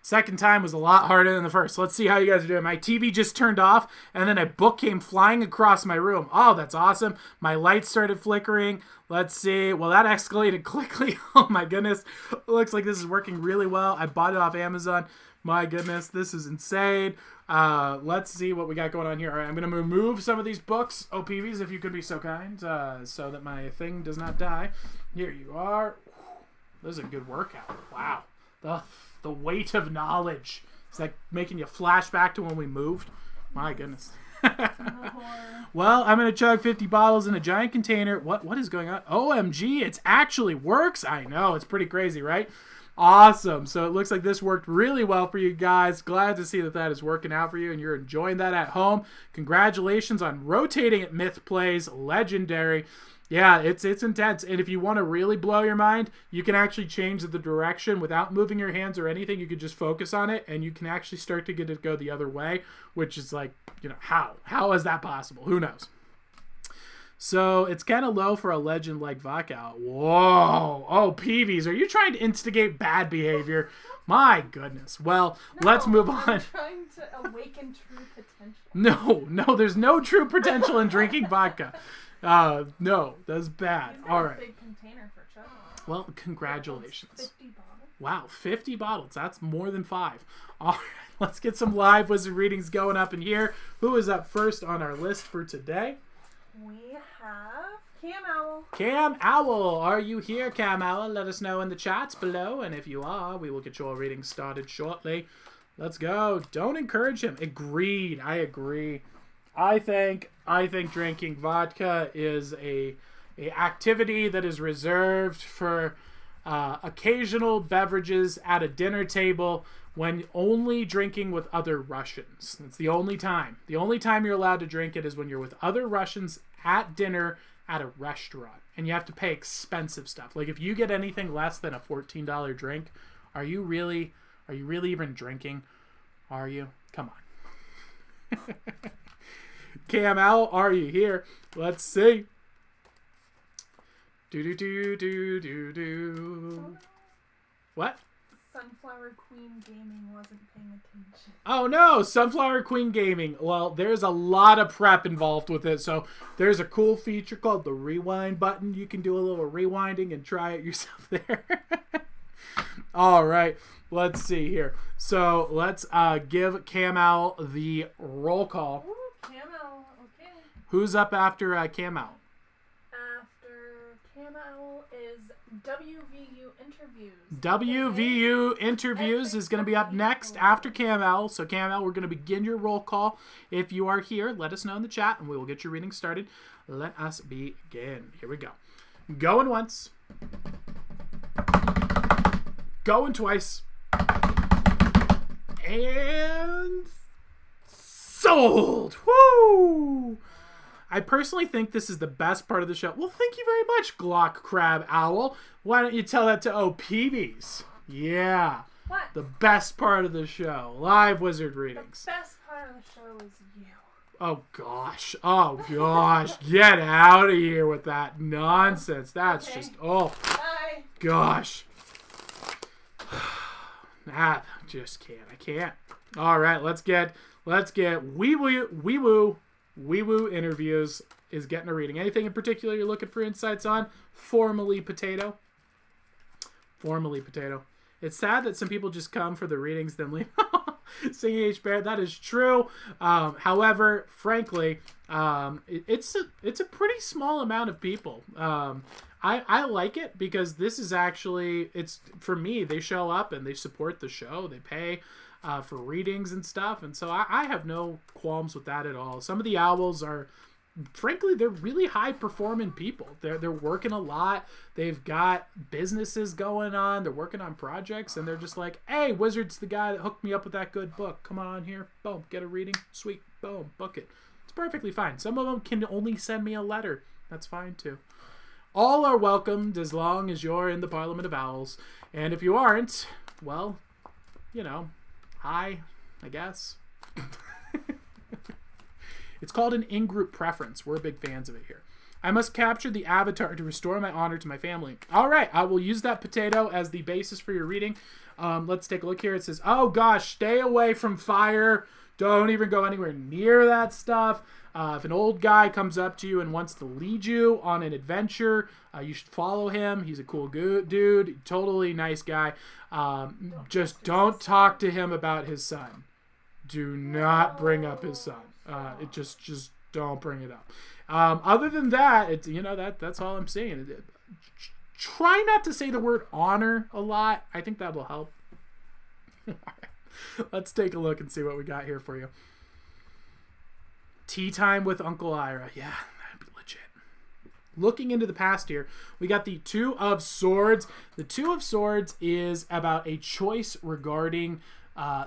Second time was a lot harder than the first. Let's see how you guys are doing. My TV just turned off, and then a book came flying across my room. Oh, that's awesome. My lights started flickering. Let's see. Well, that escalated quickly. Oh, my goodness. It looks like this is working really well. I bought it off Amazon. My goodness, this is insane. Let's see what we got going on here. All right, I'm going to remove some of these books. OPVs, if you could be so kind, so that my thing does not die. Here you are. This is a good workout. Wow. The weight of knowledge. Is that making you flash back to when we moved? My goodness. Well, I'm going to chug 50 bottles in a giant container. What is going on? OMG, it actually works. I know. It's pretty crazy, right? Awesome. So it looks like this worked really well for you guys. Glad to see that that is working out for you and you're enjoying that at home. Congratulations on rotating at Myth Plays. Legendary. Yeah, it's intense. And if you want to really blow your mind, you can actually change the direction without moving your hands or anything. You can just focus on it, and you can actually start to get it go the other way, which is like, how? How is that possible? Who knows? So it's kind of low for a legend like vodka. Whoa. Oh, Peevees, are you trying to instigate bad behavior? My goodness. Well, let's move on. I'm trying to awaken true potential. No, there's no true potential in drinking vodka. No, that's bad. All right. A big container for chugging. Well, congratulations. 50 bottles. Wow, 50 bottles. That's more than 5. All right, let's get some live wizard readings going up in here. Who is up first on our list for today? We have Cam Owl. Cam Owl. Are you here, Cam Owl? Let us know in the chats below. And if you are, we will get your reading started shortly. Let's go. Don't encourage him. Agreed. I agree. I think drinking vodka is a activity that is reserved for occasional beverages at a dinner table when only drinking with other Russians. It's the only time. The only time you're allowed to drink it is when you're with other Russians at dinner at a restaurant. And you have to pay expensive stuff. Like if you get anything less than a $14 drink, are you really even drinking? Are you? Come on. Cam Owl, are you here? Let's see. Do. What? Sunflower Queen Gaming wasn't paying attention. Oh no, Sunflower Queen Gaming. Well, there's a lot of prep involved with it. So there's a cool feature called the rewind button. You can do a little rewinding and try it yourself there. All right, let's see here. So let's give Cam Owl the roll call. Ooh, Cam Owl, okay. Who's up after Cam Owl? After Cam Owl is WVU Interviews. WVU Interviews is going to be up next after Cam Owl. So Cam Owl, we're going to begin your roll call. If you are here, let us know in the chat and we will get your reading started. Let us begin. Here we go. Going once. Going twice. And sold. Woo! I personally think this is the best part of the show. Well, thank you very much, Glock Crab Owl. Why don't you tell that to OPVs? Yeah. What? The best part of the show. Live wizard readings. The best part of the show is you. Oh, gosh. Oh, gosh. Get out of here with that nonsense. That's okay. just, oh. Bye. Gosh. I just can't. I can't. All right, let's get Wee Woo Interviews is getting a reading. Anything in particular you're looking for insights on? Formerly Potato. It's sad that some people just come for the readings then leave. Singing H Bear, that is true. However, frankly, it's a pretty small amount of people. I like it because this is actually, it's for me, they show up and they support the show. They pay for readings and stuff. And so I have no qualms with that at all. Some of the owls are frankly, they're really high performing people. They're working a lot. They've got businesses going on. They're working on projects, and they're just like, hey, Wizard's the guy that hooked me up with that good book. Come on here. Boom. Get a reading. Sweet. Boom. Book it. It's perfectly fine. Some of them can only send me a letter. That's fine too. All are welcomed as long as you're in the Parliament of Owls. And if you aren't, well, you know, hi, I guess. It's called an in-group preference. We're big fans of it here. I must capture the avatar to restore my honor to my family. All right, I will use that potato as the basis for your reading. Let's take a look here. It says, oh gosh, stay away from fire. Don't even go anywhere near that stuff. If an old guy comes up to you and wants to lead you on an adventure, you should follow him. He's a cool dude, totally nice guy. Just don't talk to him about his son. Do not bring up his son. It just don't bring it up. Other than that, it's, you know, that's all I'm saying. Try not to say the word honor a lot. I think that will help. All right. Let's take a look and see what we got here for you. Tea time with Uncle Ira. Yeah, that'd be legit. Looking into the past here, we got the Two of Swords. The Two of Swords is about a choice regarding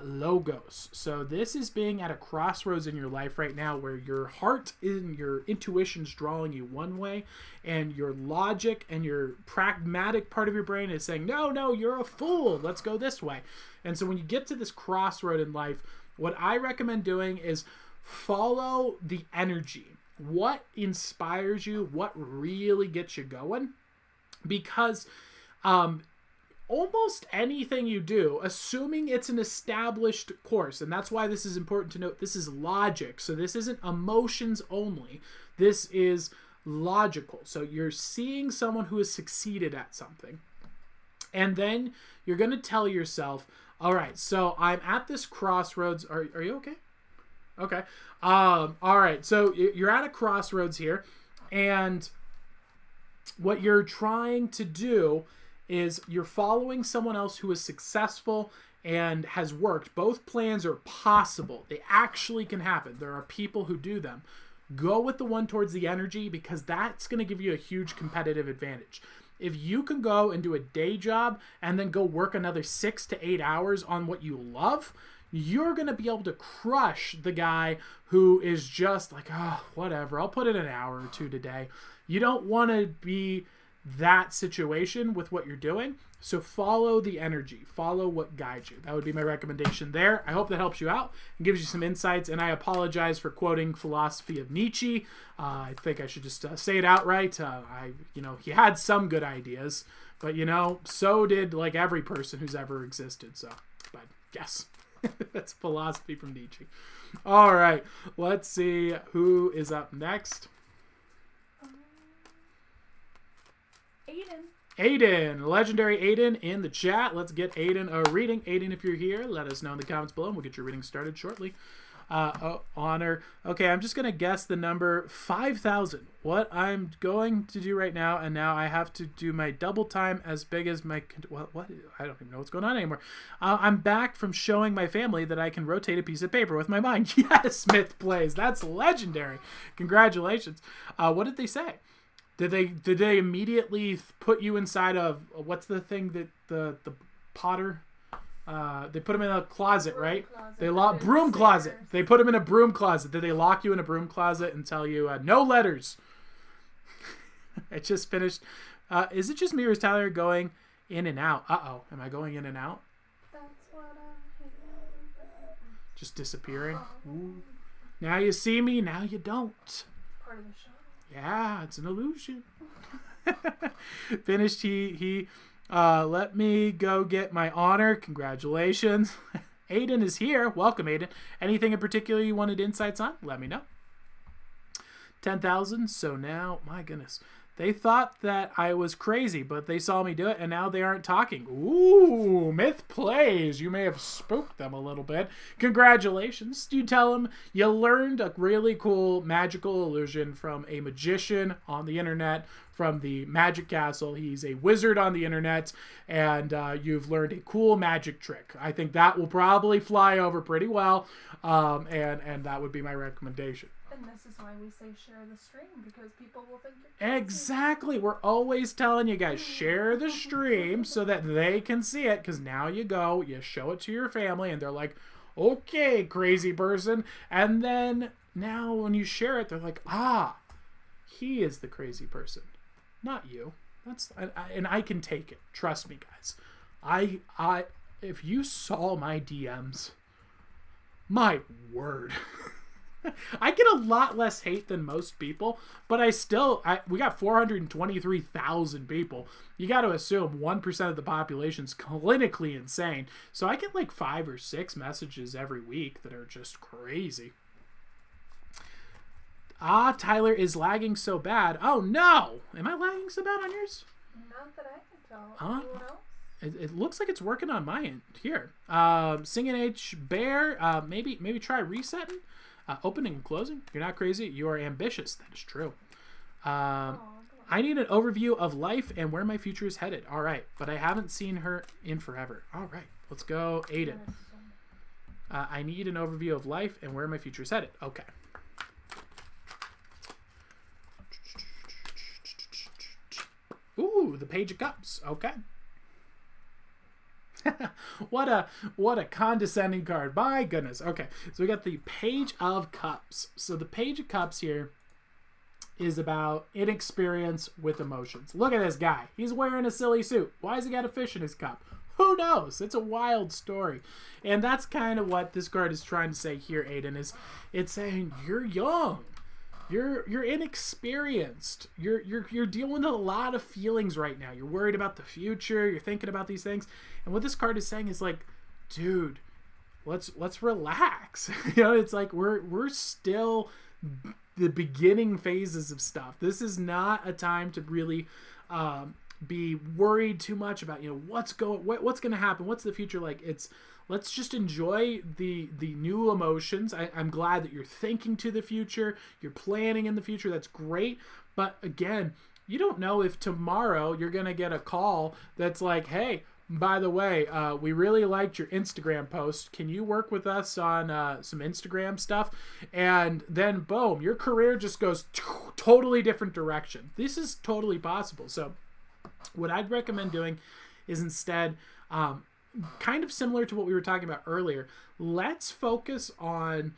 logos. So this is being at a crossroads in your life right now where your heart and your intuition's drawing you one way, and your logic and your pragmatic part of your brain is saying, no, you're a fool. Let's go this way. And so when you get to this crossroad in life, what I recommend doing is follow the energy. What inspires you? What really gets you going? Because almost anything you do, assuming it's an established course, and that's why this is important to note, this is logic. So this isn't emotions only. This is logical. So you're seeing someone who has succeeded at something. And then you're going to tell yourself, all right, so I'm at this crossroads. Are you okay? Okay. All right. So you're at a crossroads here, and what you're trying to do is you're following someone else who is successful and has worked. Both plans are possible. They actually can happen. There are people who do them. Go with the one towards the energy, because that's going to give you a huge competitive advantage. If you can go and do a day job and then go work another 6 to 8 hours on what you love, you're going to be able to crush the guy who is just like, oh, whatever, I'll put in an hour or two today. You don't want to be that situation with what you're doing. So follow the energy. Follow what guides you. That would be my recommendation there. I hope that helps you out and gives you some insights. And I apologize for quoting philosophy of Nietzsche. I think I should just say it outright. He had some good ideas, but so did like every person who's ever existed. So, but yes, that's philosophy from Nietzsche. All right, let's see who is up next. Aiden, legendary Aiden in the chat. Let's get Aiden a reading. Aiden, if you're here, let us know in the comments below and we'll get your reading started shortly. Honor. Okay, I'm just going to guess the number 5,000. What I'm going to do right now, and now I have to do my double time as big as my... What? I don't even know what's going on anymore. I'm back from showing my family that I can rotate a piece of paper with my mind. Yes, Smith plays. That's legendary. Congratulations. What did they say? Did they immediately put you inside of what's the thing that the potter? They put him in a closet, right? Broom closet. They put him in a broom closet. Did they lock you in a broom closet and tell you no letters? It just finished. Is it just me or is Tyler going in and out? Am I going in and out? That's what I'm hearing. Just disappearing. Ooh. Now you see me. Now you don't. Part of the show. Yeah, it's an illusion. Finished. He let me go get my honor. Congratulations. Aiden is here. Welcome, Aiden. Anything in particular you wanted insights on? Let me know. 10,000. So now, my goodness. They thought that I was crazy, but they saw me do it, and now they aren't talking. Ooh, Myth plays. You may have spooked them a little bit. Congratulations. You tell them you learned a really cool magical illusion from a magician on the internet, from the Magic Castle. He's a wizard on the internet, and you've learned a cool magic trick. I think that will probably fly over pretty well, and that would be my recommendation. And And this is why we say share the stream, because people will think you're crazy. Exactly. We're always telling you guys, share the stream so that they can see it, because now you go, you show it to your family, and they're like, okay, crazy person. And then now when you share it, they're like, he is the crazy person, not you. And I can take it. Trust me, guys. I if you saw my DMs, my word. I get a lot less hate than most people, but we got 423,000 people. You got to assume 1% of the population's clinically insane. So I get like 5 or 6 messages every week that are just crazy. Tyler is lagging so bad. Oh no! Am I lagging so bad on yours? Not that I can tell. Huh? Anyone else? It looks like it's working on my end here. Singing H Bear, maybe try resetting. Opening and closing. You're not crazy. You are ambitious. That is true. I need an overview of life and where my future is headed. All right, but I haven't seen her in forever. All right, let's go, Aiden. I need an overview of life and where my future is headed. Okay. Ooh, the Page of Cups. Okay. what a condescending card. My goodness. Okay, so we got the Page of Cups. So the Page of Cups here is about inexperience with emotions. Look at this guy. He's wearing a silly suit. Why has he got a fish in his cup? Who knows? It's a wild story. And that's kind of what this card is trying to say here, Aiden, is it's saying you're young. You're inexperienced. You're dealing with a lot of feelings right now. You're worried about the future. You're thinking about these things. And what this card is saying is like, dude, let's relax. It's like we're still the beginning phases of stuff. This is not a time to really be worried too much about what's going to happen. What's the future like? Let's just enjoy the new emotions. I'm glad that you're thinking to the future. You're planning in the future. That's great. But again, you don't know if tomorrow you're going to get a call that's like, hey, by the way, we really liked your Instagram post. Can you work with us on some Instagram stuff? And then, boom, your career just goes totally different direction. This is totally possible. So what I'd recommend doing is instead... kind of similar to what we were talking about earlier, let's focus on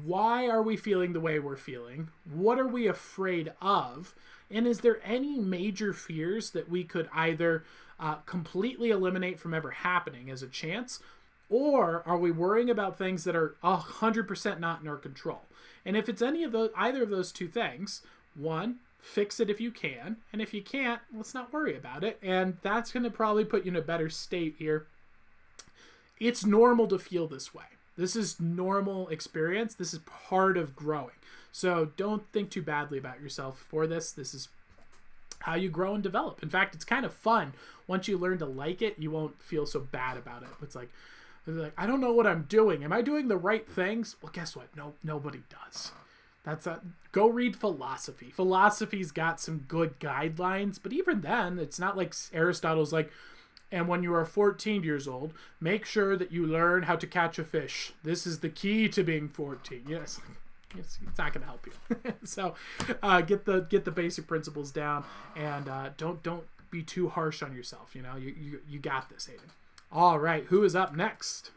why are we feeling the way we're feeling? What are we afraid of? And is there any major fears that we could either completely eliminate from ever happening as a chance, or are we worrying about things that are 100% not in our control? And if it's either of those two things, one, fix it if you can, and if you can't, let's not worry about it. And that's going to probably put you in a better state here. It's normal to feel this way. This is normal experience. This is part of growing. So don't think too badly about yourself for this. This is how you grow and develop. In fact, it's kind of fun. Once you learn to like it, you won't feel so bad about it. It's like, I don't know what I'm doing. Am I doing the right things? Well, guess what? No, nobody does. Go read philosophy. Philosophy's got some good guidelines, but even then, it's not like Aristotle's like, and when you are 14 years old, make sure that you learn how to catch a fish. This is the key to being 14. Yes, it's not going to help you. So get the basic principles down, and don't be too harsh on yourself. You got this, Aiden. All right, who is up next?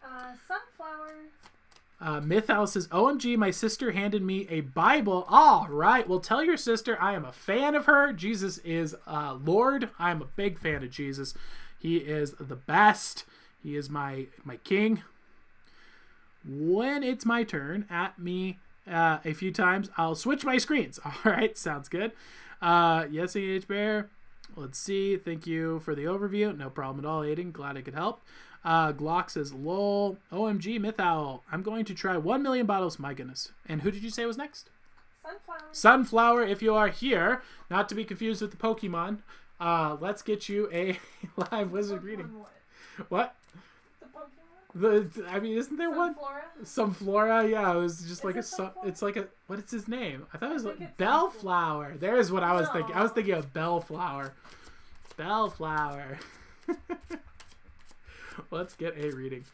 Sunflower. Mythal says, OMG, my sister handed me a Bible. All right. Well, tell your sister I am a fan of her. Jesus is Lord. I am a big fan of Jesus. He is the best. He is my king. When it's my turn, at me a few times, I'll switch my screens. All right. Sounds good. Yes, H Bear. Let's see. Thank you for the overview. No problem at all, Aiden. Glad I could help. Glock says, lol, OMG, Mythowl. I'm going to try 1 million bottles. My goodness. And who did you say was next? Sunflower. Sunflower, if you are here, not to be confused with the Pokemon, let's get you a live wizard reading. What? The Pokemon? Isn't there one? Sunflora, yeah. It was just it's like a, what is his name? I thought it was like Bellflower. There's what I was thinking. I was thinking of Bellflower. Bellflower. Let's get a reading.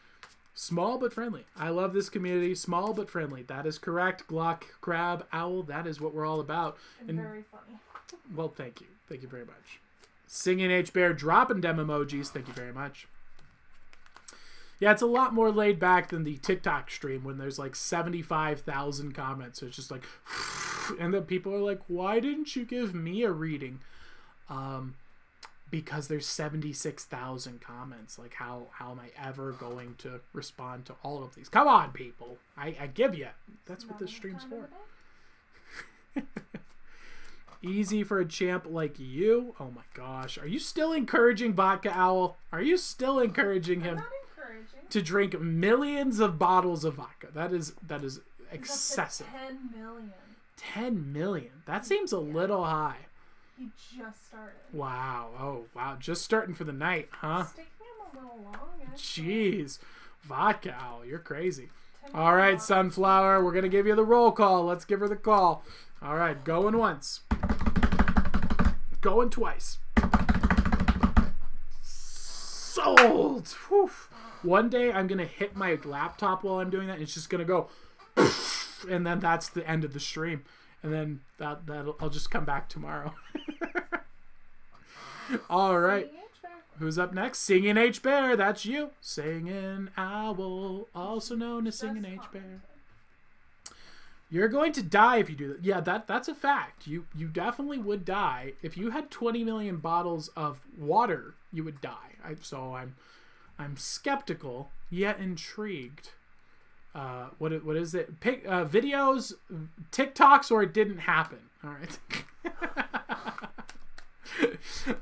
Small but friendly. I love this community. Small but friendly. That is correct. Glock, Crab, Owl. That is what we're all about. And very funny. Well, thank you. Thank you very much. Singing H Bear dropping dem emojis. Thank you very much. Yeah, it's a lot more laid back than the TikTok stream when there's like 75,000 comments. So it's just like, and then people are like, why didn't you give me a reading? Because there's 76,000 comments. Like, how am I ever going to respond to all of these? Come on, people. I give you. That's what this stream's for. Easy for a champ like you. Oh my gosh. Are you still encouraging Vodka Owl? Are you still encouraging him to drink millions of bottles of vodka? That is excessive. 10 million. 10 million. That seems a little high. He just started. Wow. Oh, wow. Just starting for the night, huh? It's taking him a little long. Jeez. Vodka Owl, you're crazy. All right, Sunflower, we're going to give you the roll call. Let's give her the call. All right, going once. Going twice. Sold. Whew. One day I'm going to hit my laptop while I'm doing that, and it's just going to go, and then that's the end of the stream. And then I'll just come back tomorrow. All right. Who's up next? Singing H Bear. That's you. Singing Owl, also known as Singing H Bear. You're going to die if you do that. Yeah, that's a fact. You definitely would die. If you had 20 million bottles of water, you would die. So I'm skeptical yet intrigued. What is it? Videos, TikToks, or it didn't happen. All right.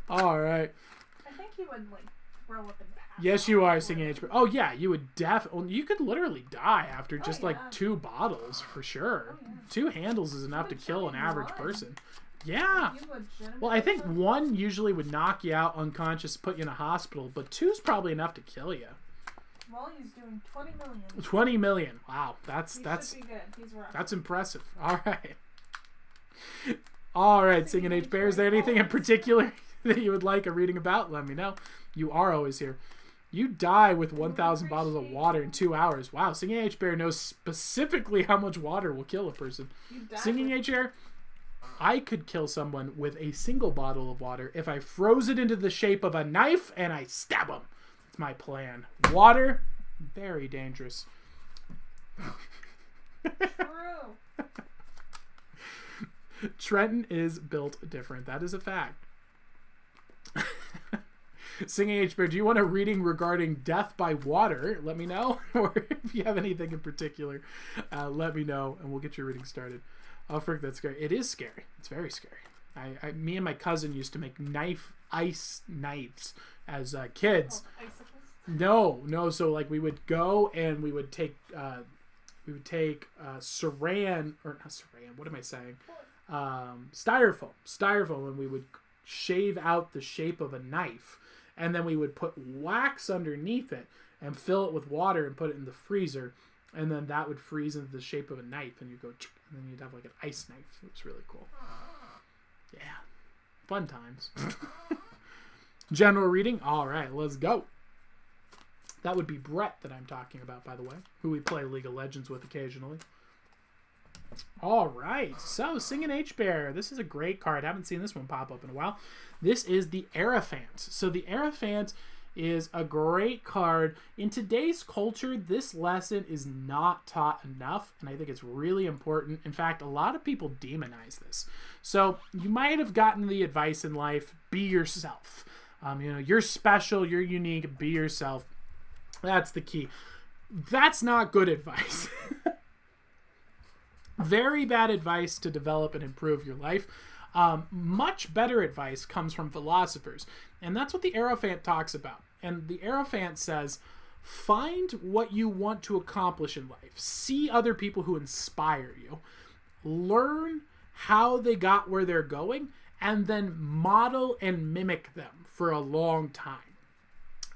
All right. I think he would like throw up in the house. Yes, you are singing H. Oh yeah, you would definitely. You could literally die after just like 2 bottles for sure. 2 handles is enough to kill an average person. Yeah. Well, I think 1 usually would knock you out unconscious, put you in a hospital, but 2's probably enough to kill you. Well, he's doing 20 million. 20 million. Wow, that's Should be good. He's rough. That's impressive. All right. All right, Singing H Bear. Is there anything in particular that you would like a reading about? Let me know. You are always here. You die with 1,000 bottles of water in 2 hours. Wow, Singing H Bear knows specifically how much water will kill a person. Singing H Bear, I could kill someone with a single bottle of water if I froze it into the shape of a knife and I stab them. That's my plan. Water, very dangerous. True. Trenton is built different. That is a fact. Singing H Bear, do you want a reading regarding death by water? Let me know. Or if you have anything in particular, let me know and we'll get your reading started. Oh, frick, that's scary. It is scary. It's very scary. Me and my cousin used to make ice knives as kids. Oh, icicles? No. So like we would go and we would take saran, or not saran. What am I saying? Styrofoam, and we would shave out the shape of a knife, and then we would put wax underneath it and fill it with water and put it in the freezer, and then that would freeze into the shape of a knife, and you go, and then you'd have like an ice knife. It was really cool. Yeah, fun times. General reading. All right, let's go. That would be Brett that I'm talking about, by the way, who we play League of Legends with occasionally. All right, so Singing H Bear. This is a great card. I haven't seen this one pop up in a while. This is the Aerophant. So the Aerophant is a great card. In today's culture, this lesson is not taught enough, and I think it's really important. In fact, a lot of people demonize this. So you might have gotten the advice in life, be yourself. You're special, you're unique, be yourself. That's the key. That's not good advice. Very bad advice to develop and improve your life. Much better advice comes from philosophers. And that's what the Aerophant talks about. And the Aerophant says, find what you want to accomplish in life. See other people who inspire you. Learn how they got where they're going. And then model and mimic them for a long time.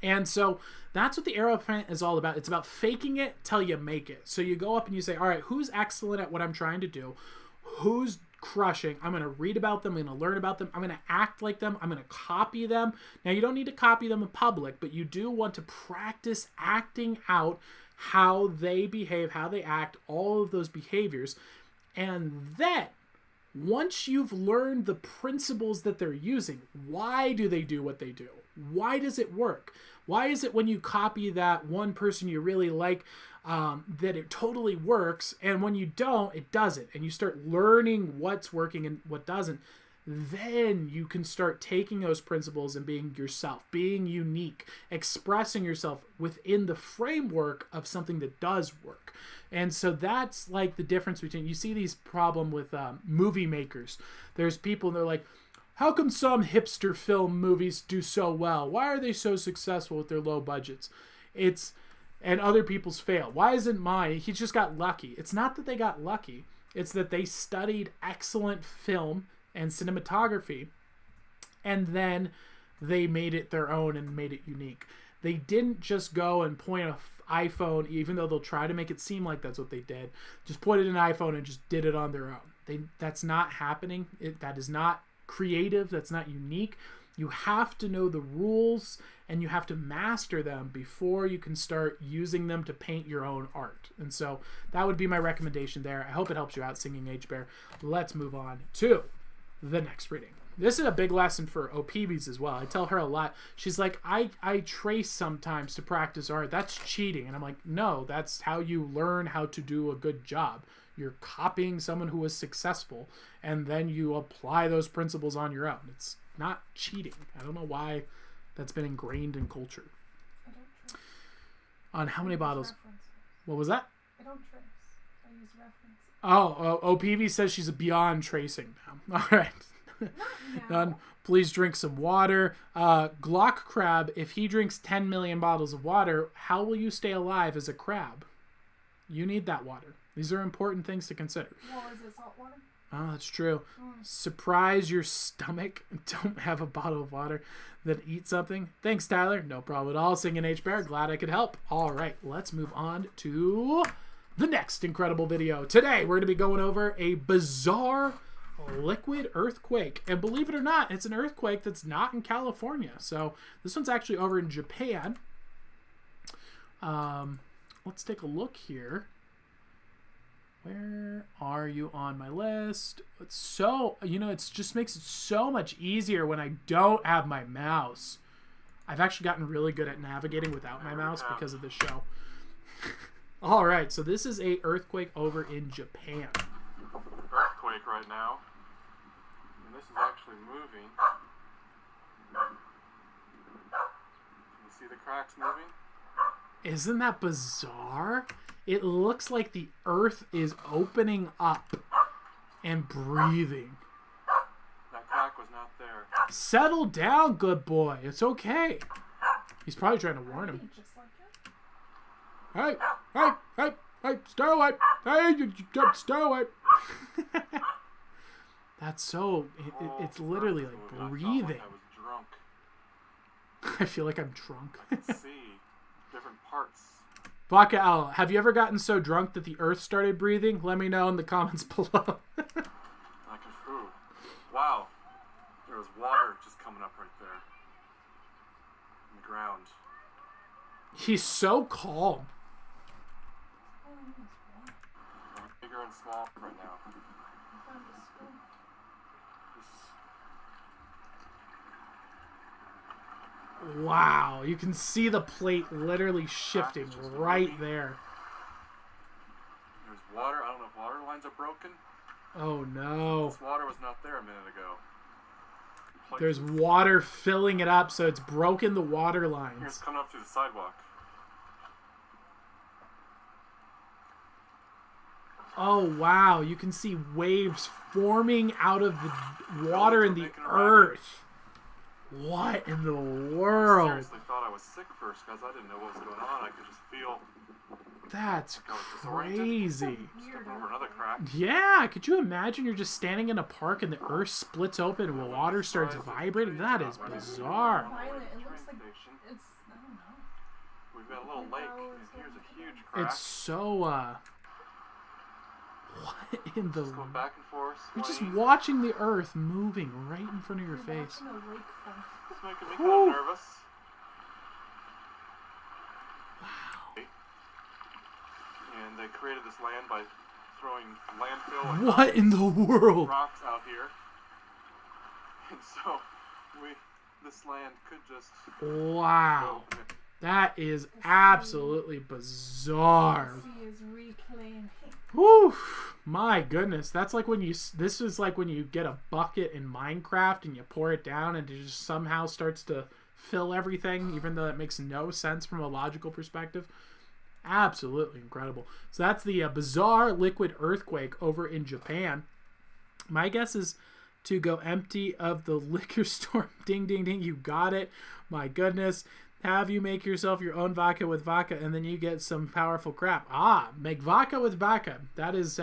And so that's what the Aerophant is all about. It's about faking it till you make it. So you go up and you say, all right, who's excellent at what I'm trying to do? Who's crushing? I'm going to read about them. I'm going to learn about them. I'm going to act like them. I'm going to copy them. Now, you don't need to copy them in public, but you do want to practice acting out how they behave, how they act, all of those behaviors. And then, once you've learned the principles that they're using, why do they do what they do? Why does it work? Why is it when you copy that one person you really like, that it totally works, and when you don't, it doesn't? And you start learning what's working and what doesn't. Then you can start taking those principles and being yourself, being unique, expressing yourself within the framework of something that does work. And so that's like the difference between, you see these problem with movie makers. There's people and they're like, how come some hipster film movies do so well? Why are they so successful with their low budgets? And other people's fail. Why isn't mine? He just got lucky. It's not that they got lucky. It's that they studied excellent film and cinematography, and then they made it their own and made it unique. They didn't just go and point an iPhone, even though they'll try to make it seem like that's what they did. Just pointed an iPhone and just did it on their own. That's not happening. That is not creative. That's not unique. You have to know the rules and you have to master them before you can start using them to paint your own art. And so that would be my recommendation there. I hope it helps you out, Singing H-Bear. Let's move on to the next reading. This is a big lesson for OPBs as well. I tell her a lot. She's like, I trace sometimes to practice art. That's cheating. And I'm like, no, that's how you learn how to do a good job. You're copying someone who was successful, and then you apply those principles on your own. It's not cheating. I don't know why that's been ingrained in culture. I don't trace. On how many bottles? References. What was that? I don't trace. I use references. OPV says she's beyond tracing now. All right. Not now. Done. Please drink some water. Glock Crab, if he drinks 10 million bottles of water, how will you stay alive as a crab? You need that water. These are important things to consider. Well, is it salt water? Oh, that's true. Surprise your stomach. Don't have a bottle of water. Then eat something. Thanks, Tyler. No problem at all. Singing H-Bear. Glad I could help. All right, let's move on to the next incredible video. Today, we're going to be going over a bizarre liquid earthquake. And believe it or not, it's an earthquake that's not in California. So this one's actually over in Japan. Let's take a look here. Where are you on my list? It's so, it just makes it so much easier when I don't have my mouse. I've actually gotten really good at navigating without my mouse because of this show. All right, so this is a earthquake over in Japan. Earthquake right now. And this is actually moving. You see the cracks moving? Isn't that bizarre? It looks like the earth is opening up and breathing. That crack was not there. Settle down, good boy. It's okay. He's probably trying to warn him. Just like it. Hey, stay away. Hey, you stay away. That's so, it's literally like breathing. I was drunk. I feel like I'm drunk. I can see different parts. Vodka Owl, have you ever gotten so drunk that the earth started breathing? Let me know in the comments below. Wow. There was water just coming up right there. On the ground. He's so calm. Bigger and small right now. I found a spoon. Wow, you can see the plate literally shifting right there. There's water. I don't know if water lines are broken. Oh no. This water was not there a minute ago. There's water filling it up, so it's broken the water It's lines. coming up through the sidewalk. Oh wow, you can see waves forming out of the water in the earth. What in the I world? seriously thought I was sick first because I didn't know what was going on. I could just feel That's I was disoriented. crazy. Stepped over another crack. Yeah, could you imagine you're just standing in a park and the earth splits open and water starts vibrating? That is bizarre. Violent. It looks like Train station. it's, I don't know. We've got a little lake, and here's a huge crack. It's so, what in the... Just going back and forth. You're just swaying. watching the earth moving right in front of your You're face. watching a lake front. It's making me Whew. kind of nervous. and they created this land by throwing landfill and What in the world? rocks out here. And so this land could just Wow. go. That is absolutely bizarre. Sea is reclaiming. Whew, my goodness. That's like when this is like when you get a bucket in Minecraft and you pour it down and it just somehow starts to fill everything, even though it makes no sense from a logical perspective. Absolutely incredible. So that's the bizarre liquid earthquake over in Japan. My guess is to go empty of the liquor store. Ding, ding, ding. You got it. My goodness. Have you make yourself your own vodka with vodka, and then you get some powerful crap. Make vodka with vodka. That is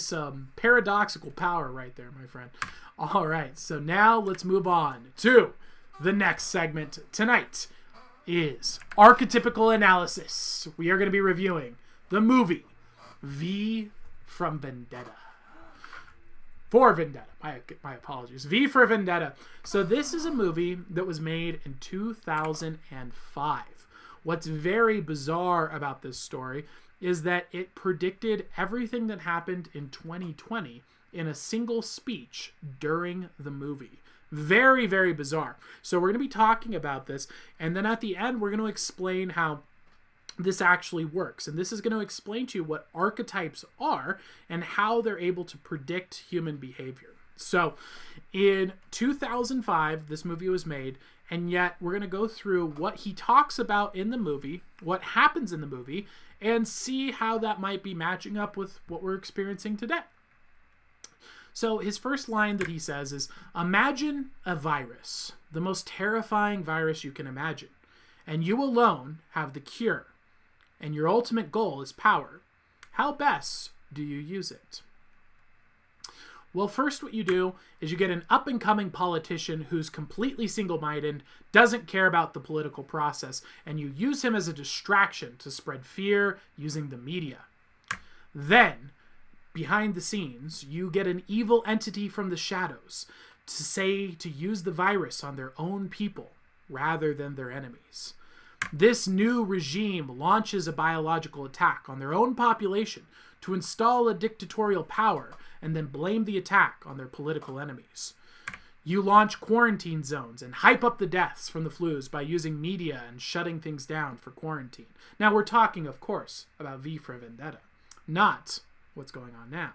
some paradoxical power right there, my friend. All right, so now let's move on to the next segment tonight is archetypical analysis. We are going to be reviewing the movie V from Vendetta. For Vendetta. My apologies. V for Vendetta. So this is a movie that was made in 2005. What's very bizarre about this story is that it predicted everything that happened in 2020 in a single speech during the movie. Very, very bizarre. So we're going to be talking about this, and then at the end we're going to explain how this actually works. And this is going to explain to you what archetypes are and how they're able to predict human behavior. So in 2005, this movie was made, and yet we're going to go through what he talks about in the movie, what happens in the movie, and see how that might be matching up with what we're experiencing today. So his first line that he says is, imagine a virus, the most terrifying virus you can imagine, and you alone have the cure, and your ultimate goal is power. How best do you use it? Well, first what you do is you get an up-and-coming politician who's completely single-minded, doesn't care about the political process, and you use him as a distraction to spread fear using the media. Then, behind the scenes, you get an evil entity from the shadows to use the virus on their own people rather than their enemies. This new regime launches a biological attack on their own population to install a dictatorial power and then blame the attack on their political enemies. You launch quarantine zones and hype up the deaths from the flus by using media and shutting things down for quarantine. Now we're talking, of course, about V for Vendetta, not what's going on now.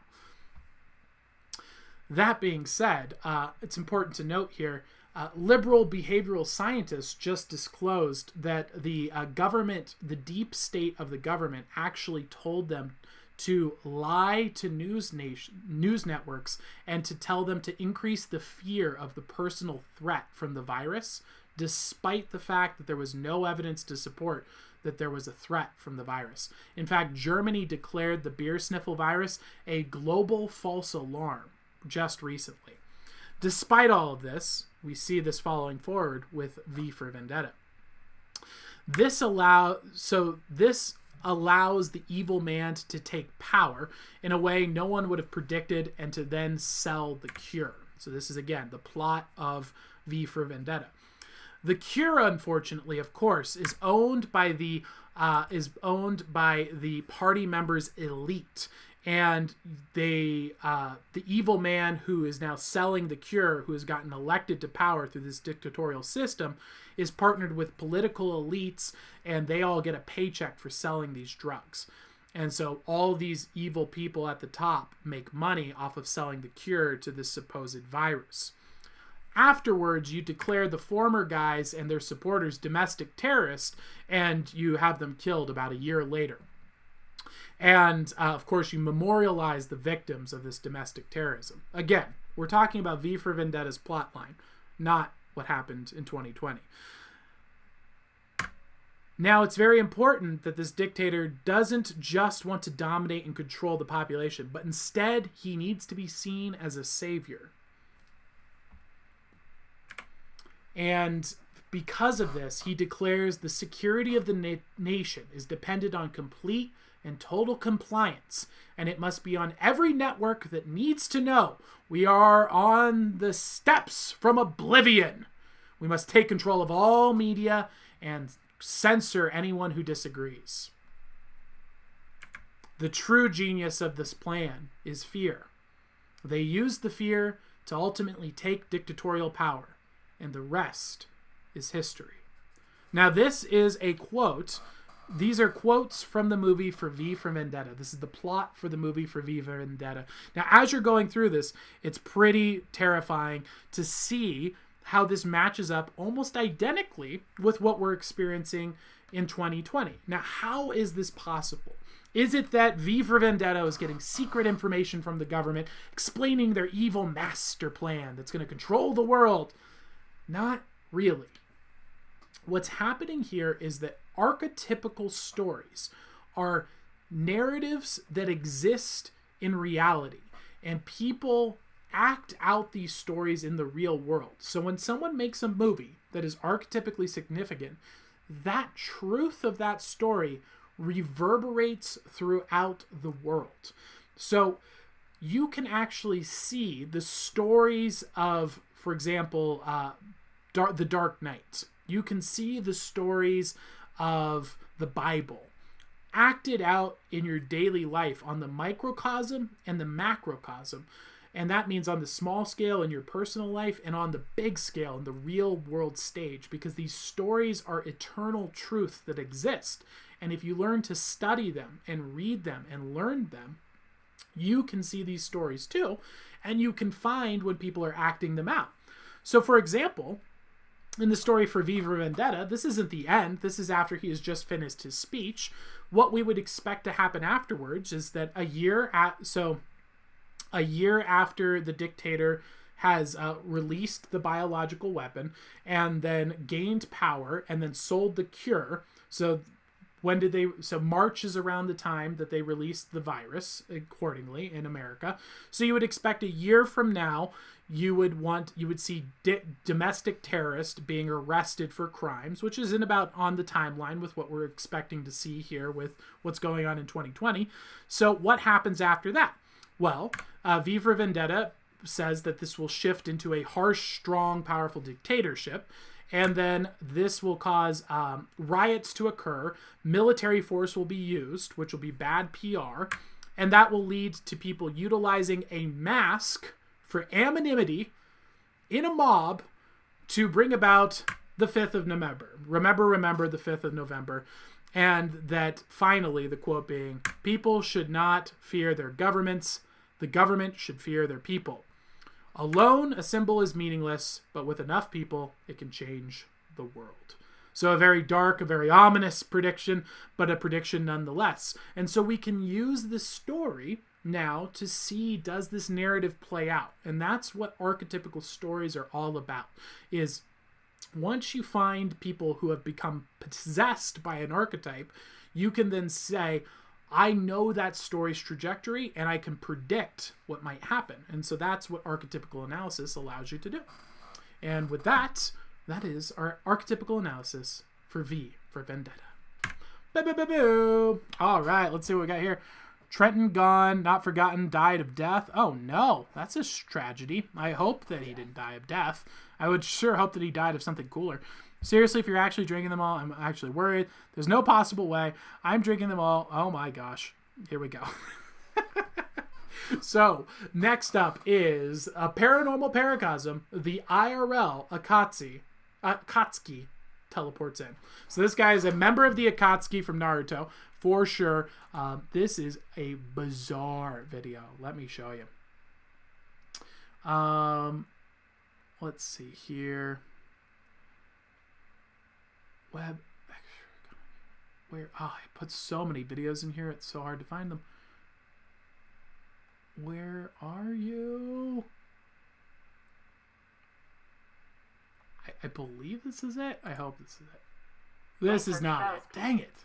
That being said, it's important to note here, liberal behavioral scientists just disclosed that the government, the deep state of the government, actually told them to lie to news networks and to tell them to increase the fear of the personal threat from the virus, despite the fact that there was no evidence to support that there was a threat from the virus. In fact, Germany declared the beer sniffle virus a global false alarm just recently. Despite all of this, we see this following forward with V for Vendetta. This allows the evil man to take power in a way no one would have predicted and to then sell the cure. So this is, again, the plot of V for Vendetta. The cure, unfortunately, of course, is owned by the party members' elite. And the evil man who is now selling the cure, who has gotten elected to power through this dictatorial system, is partnered with political elites, and they all get a paycheck for selling these drugs. And so all these evil people at the top make money off of selling the cure to this supposed virus. Afterwards, you declare the former guys and their supporters domestic terrorists, and you have them killed about a year later. And, of course, you memorialize the victims of this domestic terrorism. Again, we're talking about V for Vendetta's plotline, not what happened in 2020. Now, it's very important that this dictator doesn't just want to dominate and control the population, but instead he needs to be seen as a savior. And because of this, he declares the security of the nation is dependent on complete and total compliance, and it must be on every network that needs to know we are on the steps from oblivion. We must take control of all media and censor anyone who disagrees. The true genius of this plan is fear. They use the fear to ultimately take dictatorial power, and the rest is history. Now, this is a quote. These are quotes from the movie for V for Vendetta. This is the plot for the movie for V for Vendetta. Now, as you're going through this, it's pretty terrifying to see how this matches up almost identically with what we're experiencing in 2020. Now, how is this possible? Is it that V for Vendetta is getting secret information from the government explaining their evil master plan that's going to control the world? Not really. What's happening here is that archetypical stories are narratives that exist in reality, and people act out these stories in the real world. So when someone makes a movie that is archetypically significant, that truth of that story reverberates throughout the world. So you can actually see the stories of, for example, the Dark Knight. You can see the stories of the Bible acted out in your daily life on the microcosm and the macrocosm. And that means on the small scale in your personal life and on the big scale in the real world stage, because these stories are eternal truths that exist. And if you learn to study them and read them and learn them, you can see these stories too, and you can find when people are acting them out. So, for example, in the story for V for Vendetta, this isn't the end. This is after he has just finished his speech. What we would expect to happen afterwards is that a year after the dictator has released the biological weapon and then gained power and then sold the cure. So March is around the time that they released the virus accordingly in America. So you would expect a year from now, you would see domestic terrorists being arrested for crimes, which is about on the timeline with what we're expecting to see here with what's going on in 2020. So what happens after that? Well, V for Vendetta says that this will shift into a harsh, strong, powerful dictatorship. And then this will cause riots to occur. Military force will be used, which will be bad PR. And that will lead to people utilizing a mask for anonymity in a mob to bring about the 5th of November. Remember the 5th of November. And that finally, the quote being, people should not fear their governments. The government should fear their people. Alone, a symbol is meaningless, but with enough people, it can change the world. So a very dark, a very ominous prediction, but a prediction nonetheless. And so we can use this story now to see, does this narrative play out? And that's what archetypical stories are all about, is once you find people who have become possessed by an archetype, you can then say, I know that story's trajectory and I can predict what might happen. And so that's what archetypical analysis allows you to do. And with that, that is our archetypical analysis for V for Vendetta. Boo. All right, let's see what we got here. Trenton gone, not forgotten, died of death. Oh no, that's a tragedy. I hope that he didn't die of death. I would sure hope that he died of something cooler. Seriously, if you're actually drinking them all, I'm actually worried. There's no possible way. I'm drinking them all. Oh my gosh. Here we go. So, next up is a paranormal paracosm. The IRL Akatsuki teleports in. So this guy is a member of the Akatsuki from Naruto, for sure. This is a bizarre video. Let me show you. Let's see here. Web, where, I put so many videos in here, it's so hard to find them. Where are you? I believe this is it. I hope this is it. This is not it. Dang it.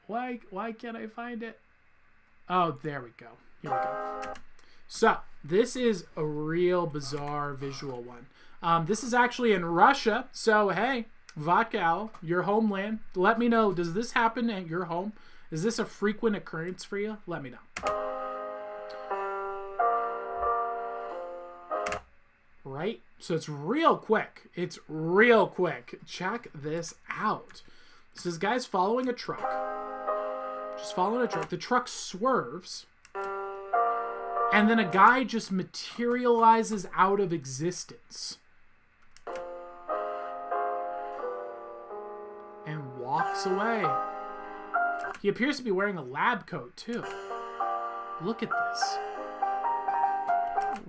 Why can't I find it? Oh, there we go. Here we go. So, this is a real bizarre visual one. This is actually in Russia, so hey, Vakal, your homeland, let me know, does this happen at your home? Is this a frequent occurrence for you? Let me know. Right? So it's real quick. It's real quick. Check this out. So this guy's following a truck. Just following a truck. The truck swerves. And then a guy just materializes out of existence. And walks away. He appears to be wearing a lab coat, too. Look at this.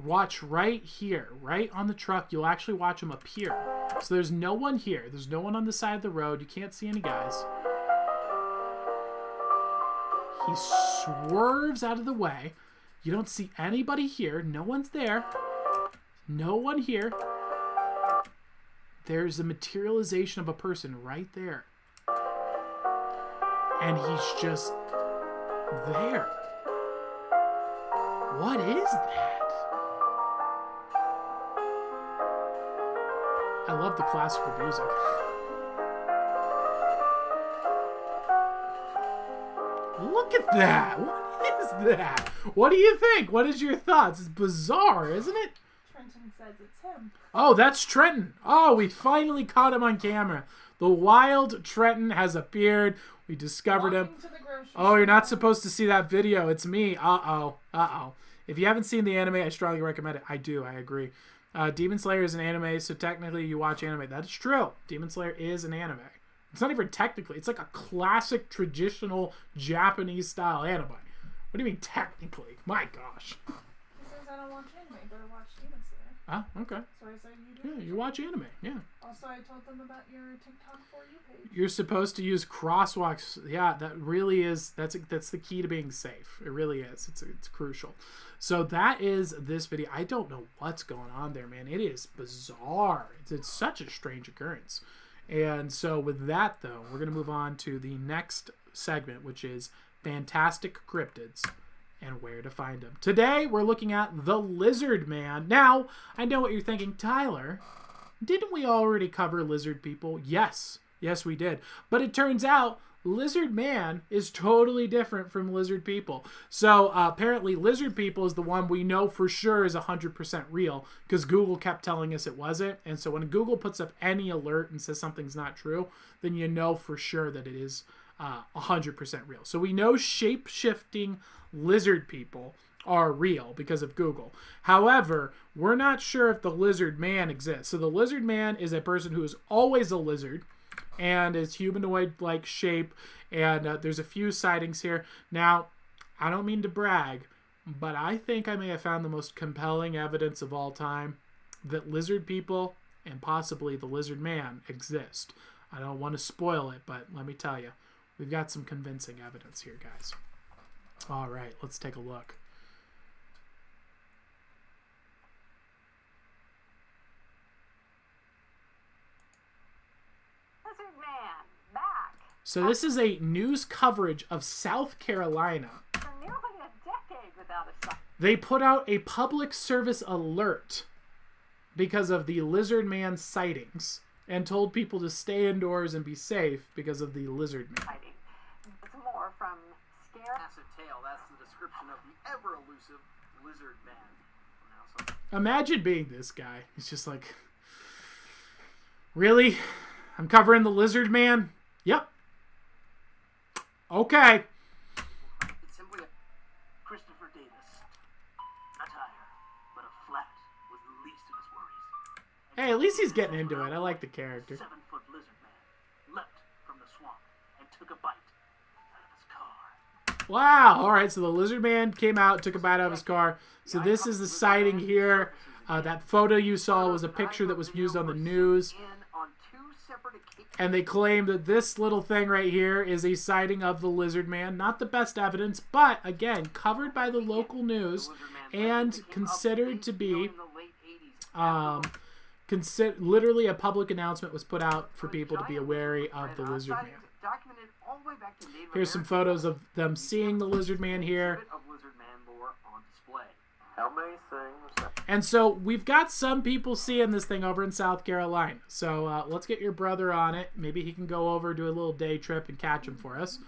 Watch right here, right on the truck. You'll actually watch him appear. So there's no one here. There's no one on the side of the road. You can't see any guys. He swerves out of the way. You don't see anybody here. No one's there. No one here. There's a materialization of a person right there. And he's just there. What is that? I love the classical music. Look at that. What is that? What do you think? What is your thoughts? It's bizarre, isn't it? Trenton says it's him. Oh, that's Trenton. Oh, we finally caught him on camera. The wild Trenton has appeared. We discovered him. Walking to the grocery Oh, you're not store. supposed to see that video. It's me. Uh-oh. Uh-oh. If you haven't seen the anime, I strongly recommend it. I do. I agree. Demon Slayer is an anime, so technically you watch anime. That is true. Demon Slayer is an anime. It's not even technically. It's like a classic, traditional, Japanese-style anime. What do you mean technically? My gosh. He says I don't watch anime, but I watch Demon Slayer. Ah, okay. So I said you do. Yeah, you watch anime. Yeah. Also, I told them about your TikTok For You page. You're supposed to use crosswalks. Yeah, that really is. That's the key to being safe. It really is. It's crucial. So that is this video. I don't know what's going on there, man. It is bizarre. It's such a strange occurrence. And so with that, though, we're going to move on to the next segment, which is Fantastic Cryptids and where to find them. Today, we're looking at the Lizard Man. Now, I know what you're thinking, Tyler. Didn't we already cover lizard people? Yes. Yes, we did. But it turns out Lizard Man is totally different from lizard people. So apparently lizard people is the one we know for sure is 100% real because Google kept telling us it wasn't. And so when Google puts up any alert and says something's not true, then you know for sure that it is 100% real. So we know shape-shifting lizard people are real because of Google. However, we're not sure if the Lizard Man exists. So the Lizard Man is a person who is always a lizard and is humanoid-like shape, and there's a few sightings here. Now, I don't mean to brag, but I think I may have found the most compelling evidence of all time that lizard people and possibly the Lizard Man exist. I don't want to spoil it, but let me tell you, we've got some convincing evidence here, guys. All right, let's take a look. Lizard Man, back So this is a news coverage of South Carolina. for nearly a decade without a sight. They put out a public service alert because of the Lizard Man sightings and told people to stay indoors and be safe because of the Lizard Man. Sighting. It's more from scare. Massive tail, that's the description of the ever-elusive Lizard Man. Now, so Imagine being this guy. He's just like, really? I'm covering the Lizard Man? Yep. Okay. it's simply a Christopher Davis. A tire, but a flat was the least of his worries. Hey, at least he's getting into it. I like the character. 7-foot Lizard Man leapt from the swamp and took a bite out of his car. Wow. All right. So the Lizard Man came out, took a bite out of his car. So this is the sighting here. That photo you saw was a picture that was used on the news. In on 2 separate occasions. And they claim that this little thing right here is a sighting of the Lizard Man. Not the best evidence, but again, covered by the local news and considered to be literally a public announcement was put out for people to be wary of the Lizard Man. Documented all the way back to Native Here's some photos of them seeing the Lizard Man here. of Lizard Man lore on display. How many things? And so we've got some people seeing this thing over in South Carolina. So let's get your brother on it. Maybe he can go over, do a little day trip, and catch him for us.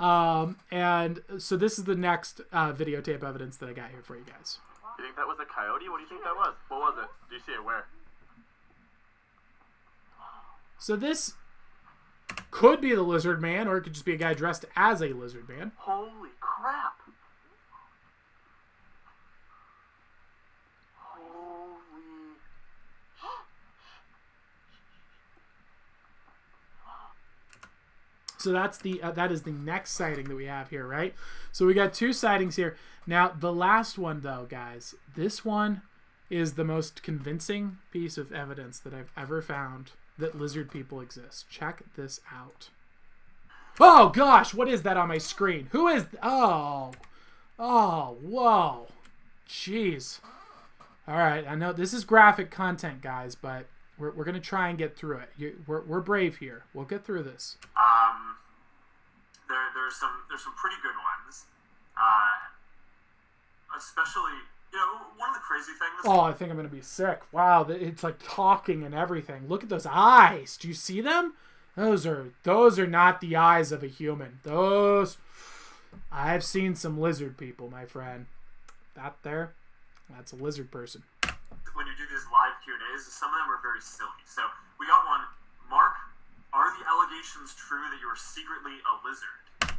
And so this is the next videotape evidence that I got here for you guys. You think that was a coyote? What do you think that was? What was it? Do you see it where? So this Could be the Lizard Man, or it could just be a guy dressed as a Lizard Man. Holy crap. Holy... So that's that is the next sighting that we have here, right? So we got 2 sightings here. Now, the last one, though, guys, this one is the most convincing piece of evidence that I've ever found that lizard people exist. Check this out. Oh, gosh, what is that on my screen? Who is... Oh, whoa. Jeez. All right, I know this is graphic content, guys, but we're going to try and get through it. We're brave here. We'll get through this. There's some pretty good ones. Especially, one of the crazy things. Oh, I think I'm gonna be sick. Wow, it's like talking and everything. Look at those eyes. Do you see them? Those are not the eyes of a human. I've seen some lizard people, my friend. That there, that's a lizard person. When you do these live Q&As, some of them are very silly. So we got one. Mark, are the allegations true that you are secretly a lizard?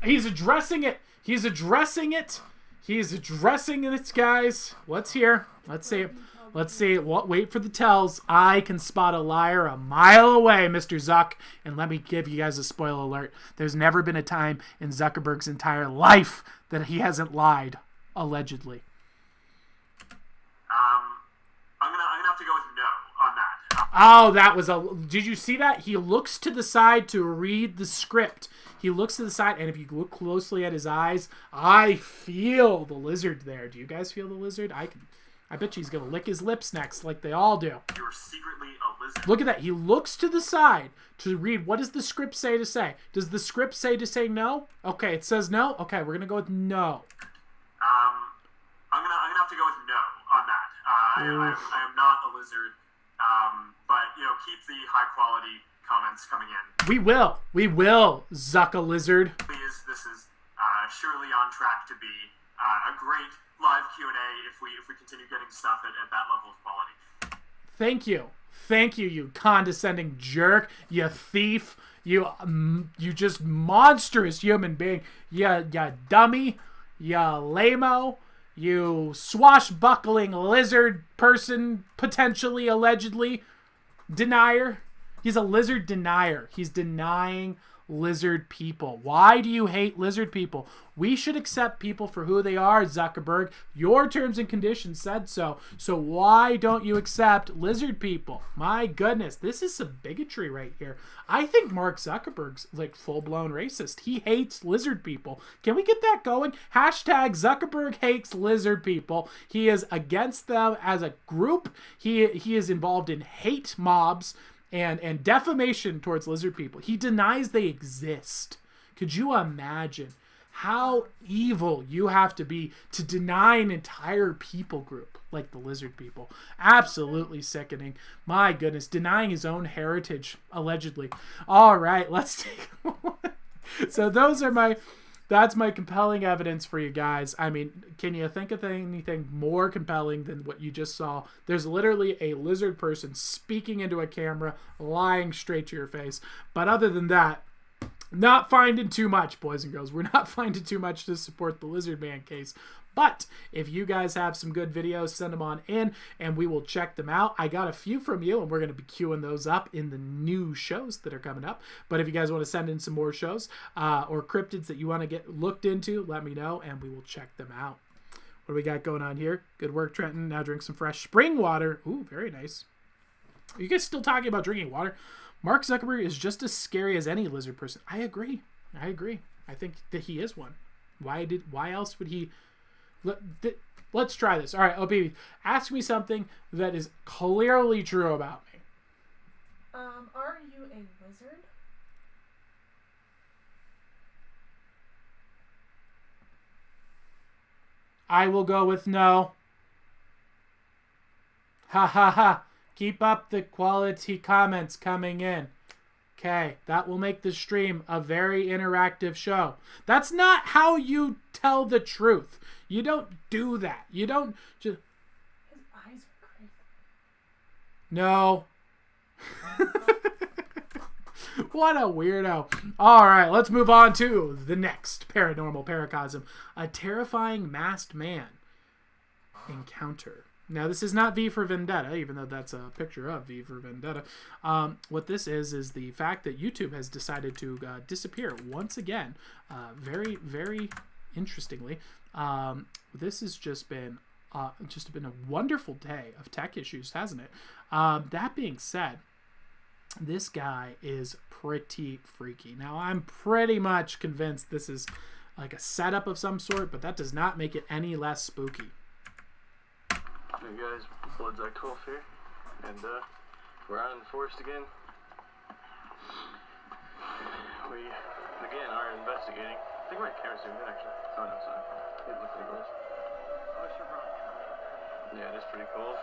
He's addressing it. He's addressing it. He's addressing it, guys. Let's hear. Let's see it. Let's see it. Wait for the tells. I can spot a liar a mile away, Mr. Zuck. And let me give you guys a spoiler alert. There's never been a time in Zuckerberg's entire life that he hasn't lied, allegedly. I'm gonna have to go with no on that. Oh, that was a... Did you see that? He looks to the side to read the script. He looks to the side, and if you look closely at his eyes, I feel the lizard there. Do you guys feel the lizard? I bet you he's going to lick his lips next, like they all do. You are secretly a lizard. Look at that. He looks to the side to read. What does the script say to say? Does the script say to say no? Okay, it says no. Okay, we're going to go with no. I'm gonna have to go with no on that. I am not a lizard, but keep the high quality comments coming in. We will, Zucka Lizard. Please, this is surely on track to be a great live Q&A if we continue getting stuff at that level of quality. Thank you, you condescending jerk, you thief, you just monstrous human being, you dummy, you lame-o. You swashbuckling lizard person, potentially, allegedly, denier. He's a lizard denier. He's denying lizard people. Why do you hate lizard people? We should accept people for who they are, Zuckerberg. Your terms and conditions said so. So why don't you accept lizard people? My goodness, this is some bigotry right here. I think Mark Zuckerberg's like full-blown racist. He hates lizard people. Can we get that going? Hashtag Zuckerberg hates lizard people. He is against them as a group. He is involved in hate mobs and defamation towards lizard people. He denies they exist. Could you imagine how evil you have to be to deny an entire people group like the lizard people? Absolutely sickening. My goodness, denying his own heritage, allegedly. All right, let's take a look. So that's my compelling evidence for you guys. I mean, can you think of anything more compelling than what you just saw? There's literally a lizard person speaking into a camera, lying straight to your face. But other than that, not finding too much, boys and girls. We're not finding too much to support the Lizard Man case. But if you guys have some good videos, send them on in, and we will check them out. I got a few from you, and we're going to be queuing those up in the new shows that are coming up. But if you guys want to send in some more shows or cryptids that you want to get looked into, let me know, and we will check them out. What do we got going on here? Good work, Trenton. Now drink some fresh spring water. Ooh, very nice. Are you guys still talking about drinking water? Mark Zuckerberg is just as scary as any lizard person. I agree. I think that he is one. Why else would he... Let's try this. All right, OB, ask me something that is clearly true about me. Are you a wizard? I will go with no. Ha ha ha. Keep up the quality comments coming in. Okay, that will make the stream a very interactive show. That's not how you tell the truth. You don't do that. You don't just... His eyes are crazy. No. What a weirdo. All right, let's move on to the next paranormal paracosm. A terrifying masked man encounter. Now, this is not V for Vendetta, even though that's a picture of V for Vendetta. What this is the fact that YouTube has decided to disappear once again. Very, very interestingly. This has just been a wonderful day of tech issues, hasn't it? That being said, this guy is pretty freaky. Now, I'm pretty much convinced this is like a setup of some sort, but that does not make it any less spooky. Hey guys, Blood's Act 12 here, and we're out in the forest again. We, again, are investigating. I think my camera's doing good, actually. It's on outside. It looks pretty close. Yeah, it is pretty cool.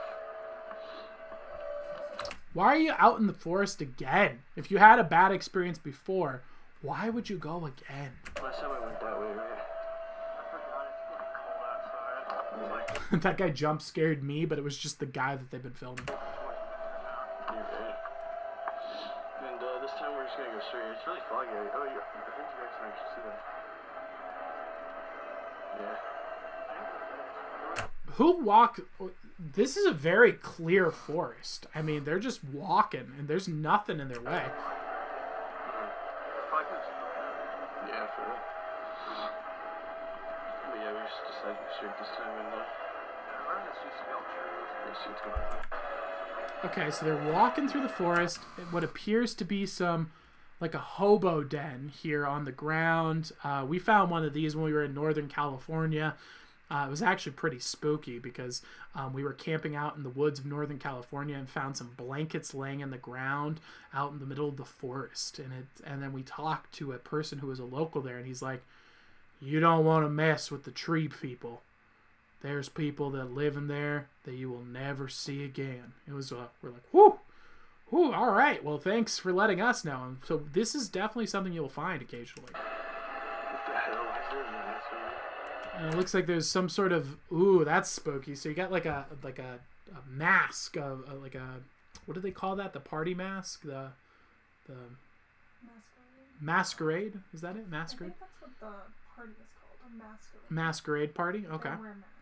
Why are you out in the forest again? If you had a bad experience before, why would you go again? Last time I went that way, right? That guy jump scared me, but it was just the guy that they've been filming. You're right. And this time we're just gonna go straight. It's really foggy. Oh, I think you guys can actually see that. Yeah. Who walked? This is a very clear forest. I mean, they're just walking, and there's nothing in their way. Yeah, for real. But yeah, we just decided to go straight this time, and okay, so they're walking through the forest. What appears to be like a hobo den here on the ground. We found one of these when we were in Northern California. It was actually pretty spooky because we were camping out in the woods of Northern California and found some blankets laying in the ground out in the middle of the forest. And then we talked to a person who was a local there, and he's like, "You don't want to mess with the tree people. There's people that live in there that you will never see again." It was we're like, whoo, all right. Well, thanks for letting us know. And so this is definitely something you'll find occasionally. what the hell is this? And it looks like there's some sort of that's spooky. So you got like a mask of like a, what do they call that? The party mask, the masquerade. Is that it? Masquerade. I think that's what the party is called. A masquerade. Masquerade party. Okay. They wear masks.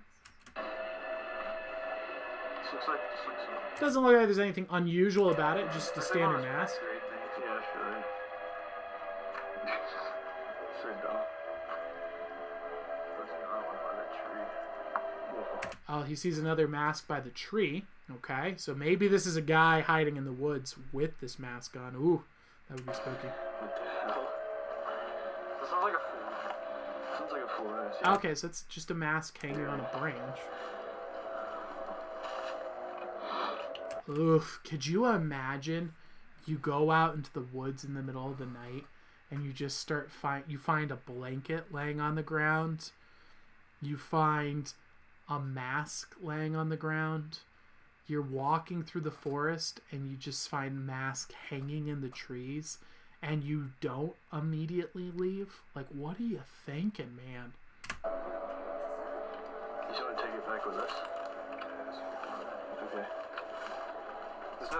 This looks like some... Doesn't look like there's anything unusual about it. Just a standard mask. Yeah, sure. So dumb. Oh, he sees another mask by the tree. Okay, so maybe this is a guy hiding in the woods with this mask on. Ooh, that would be spooky. What the hell? This sounds like a fool. Sounds like a fool. Okay, so it's just a mask hanging on a branch. Oof, could you imagine you go out into the woods in the middle of the night and you just you find a blanket laying on the ground. You find a mask laying on the ground. You're walking through the forest and you just find mask hanging in the trees and you don't immediately leave. Like, what are you thinking, man? You just want to take it back with us? Okay.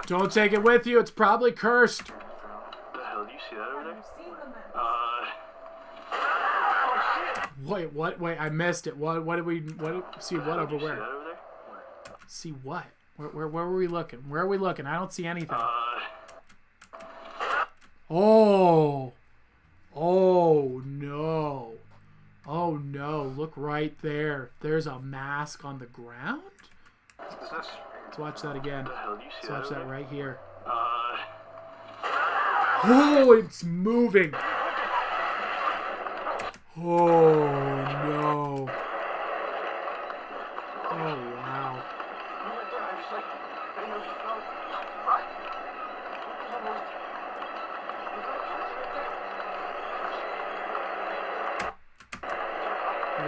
Don't take it with you. It's probably cursed. What the hell? Do you see that over there? Have you seen the mask? Oh, shit. Wait, wait, I missed it. What did we see? What over where? See that over there? See what? Where were we looking? Where are we looking? I don't see anything. Oh no. Oh no, look right there. There's a mask on the ground? Let's watch that again. Let's watch that right here. Oh, it's moving. Oh no. Oh wow.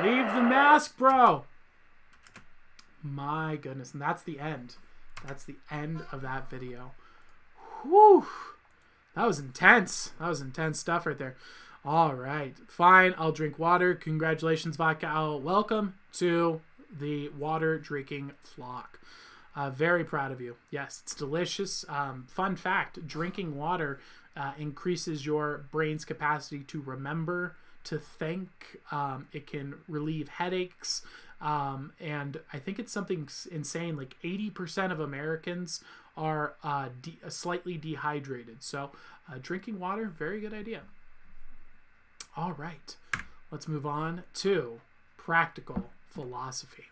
Leave the mask, bro. My goodness, and that's the end. That's the end of that video. Whew. That was intense. That was intense stuff right there. All right. Fine. I'll drink water. Congratulations, Vodka Owl. Welcome to the water drinking flock. Very proud of you. Yes, it's delicious. Fun fact, drinking water increases your brain's capacity to remember, to think. It can relieve headaches. And I think it's something insane, like 80% of Americans are slightly dehydrated. So drinking water, very good idea. All right, let's move on to practical philosophy.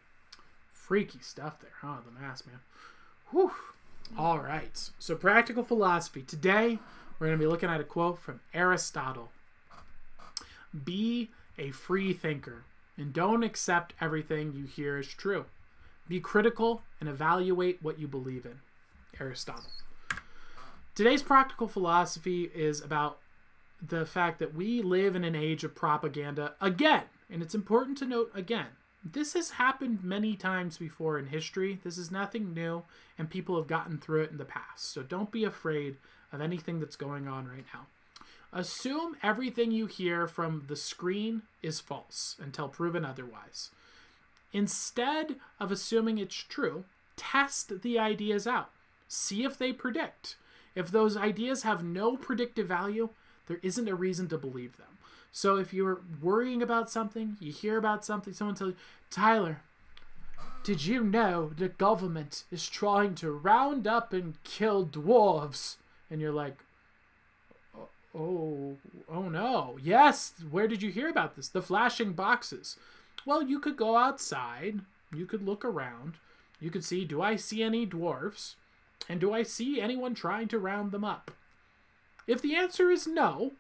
Freaky stuff there, huh? The mask, man. Whew. All right, so practical philosophy. Today, we're going to be looking at a quote from Aristotle. Be a free thinker, and don't accept everything you hear as true. Be critical and evaluate what you believe in. Aristotle. Today's practical philosophy is about the fact that we live in an age of propaganda again. And it's important to note again, this has happened many times before in history. This is nothing new, and people have gotten through it in the past. So don't be afraid of anything that's going on right now. Assume everything you hear from the screen is false until proven otherwise. Instead of assuming it's true, test the ideas out. See if they predict. If those ideas have no predictive value, there isn't a reason to believe them. So if you're worrying about something, you hear about something, someone tells you, Tyler, did you know the government is trying to round up and kill dwarves? And you're like, oh no. Yes, where did you hear about this? The flashing boxes. Well, you could go outside, you could look around, you could see, do I see any dwarves? And do I see anyone trying to round them up? If the answer is no,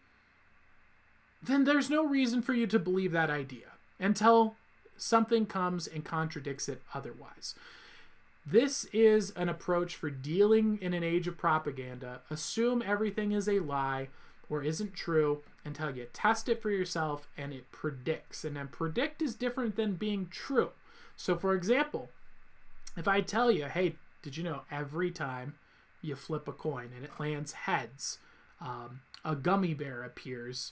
then there's no reason for you to believe that idea until something comes and contradicts it otherwise. This is an approach for dealing in an age of propaganda. Assume everything is a lie or isn't true until you test it for yourself and it predicts. And then predict is different than being true. So for example, if I tell you, hey, did you know every time you flip a coin and it lands heads, a gummy bear appears,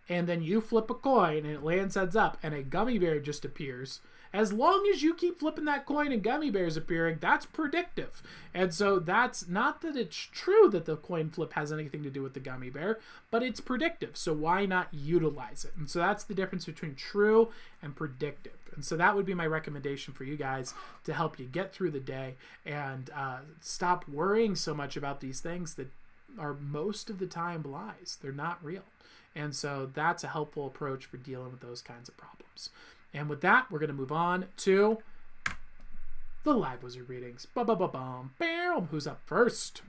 and then you flip a coin and it lands heads up and a gummy bear just appears. As long as you keep flipping that coin and gummy bears appearing, that's predictive. And so that's not that it's true that the coin flip has anything to do with the gummy bear, but it's predictive. So why not utilize it? And so that's the difference between true and predictive. And so that would be my recommendation for you guys to help you get through the day and stop worrying so much about these things that are most of the time lies. They're not real. And so that's a helpful approach for dealing with those kinds of problems. And with that, we're going to move on to the live wizard readings. Bam! Who's up first?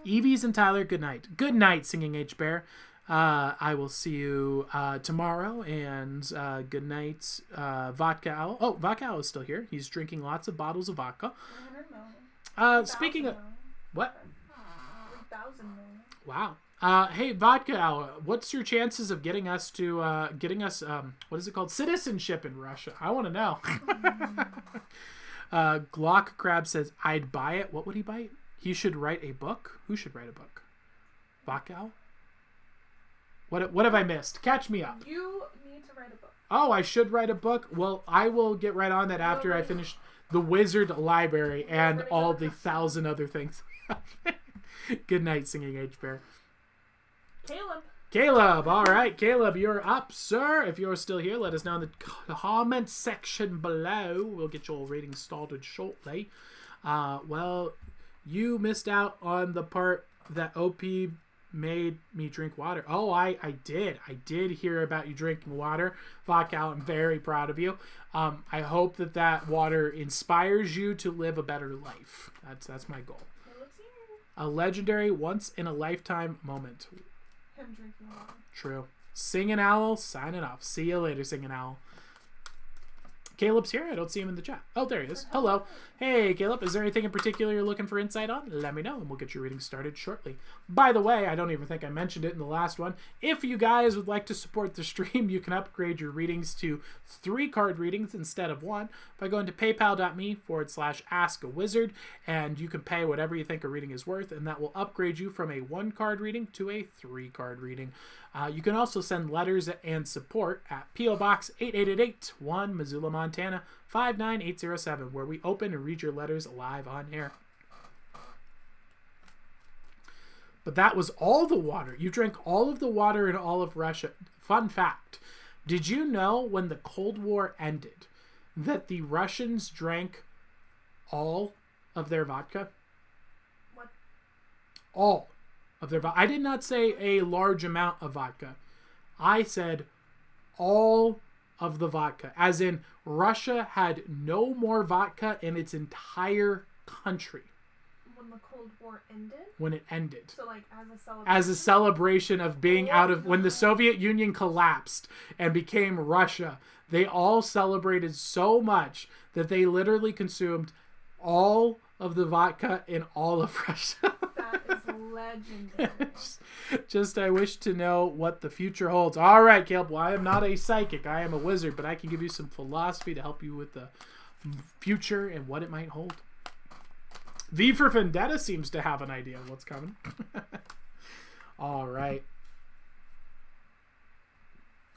Evie's and Tyler, good night. Good night, Singing H-Bear. I will see you tomorrow. And good night, Vodka Owl. Oh, Vodka Owl is still here. He's drinking lots of bottles of vodka. Speaking of... What? 3,000 million. Wow. Hey, Vodka Owl, what's your chances of getting us what is it called? Citizenship in Russia? I want to know. Glock Crab says, I'd buy it. What would he buy? He should write a book? Who should write a book? Vodka Owl? What have I missed? Catch me up. You need to write a book. Oh, I should write a book? Well, I will get right on that after I finish the Wizard Library and all the 1,000 other things. Good night, Singing H-Bear. Caleb, all right, Caleb, you're up, sir. If you're still here, let us know in the comment section below. We'll get your rating started shortly. Well, you missed out on the part that OP made me drink water. Oh, I did hear about you drinking water. Vodka, I'm very proud of you. I hope that water inspires you to live a better life. That's my goal. A legendary once-in-a-lifetime moment. Him drinking water. True. Singing Owl, signing off. See you later, Singing Owl. Caleb's here. I don't see him in the chat. Oh, there he is. Hello. Hey, Caleb. Is there anything in particular you're looking for insight on? Let me know, and we'll get your reading started shortly. By the way, I don't even think I mentioned it in the last one. If you guys would like to support the stream, you can upgrade your readings to 3-card readings instead of 1 by going to paypal.me/askawizard, and you can pay whatever you think a reading is worth, and that will upgrade you from a 1-card reading to a 3-card reading. You can also send letters and support at P.O. Box 88881, Missoula, Montana 59807, where we open and read your letters live on air. But that was all the water. You drank all of the water in all of Russia. Fun fact. Did you know when the Cold War ended that the Russians drank all of their vodka? What? All of their vodka. I did not say a large amount of vodka. I said all of the vodka. As in, Russia had no more vodka in its entire country. When the Cold War ended? When it ended. So, like, as a celebration? As a celebration of being out of... When the Soviet Union collapsed and became Russia, they all celebrated so much that they literally consumed all of the vodka in all of Russia. That is legendary. Just I wish to know what the future holds. All right, Caleb. Well, I am not a psychic. I am a wizard, but I can give you some philosophy to help you with the future and what it might hold. V for Vendetta seems to have an idea of what's coming. All right.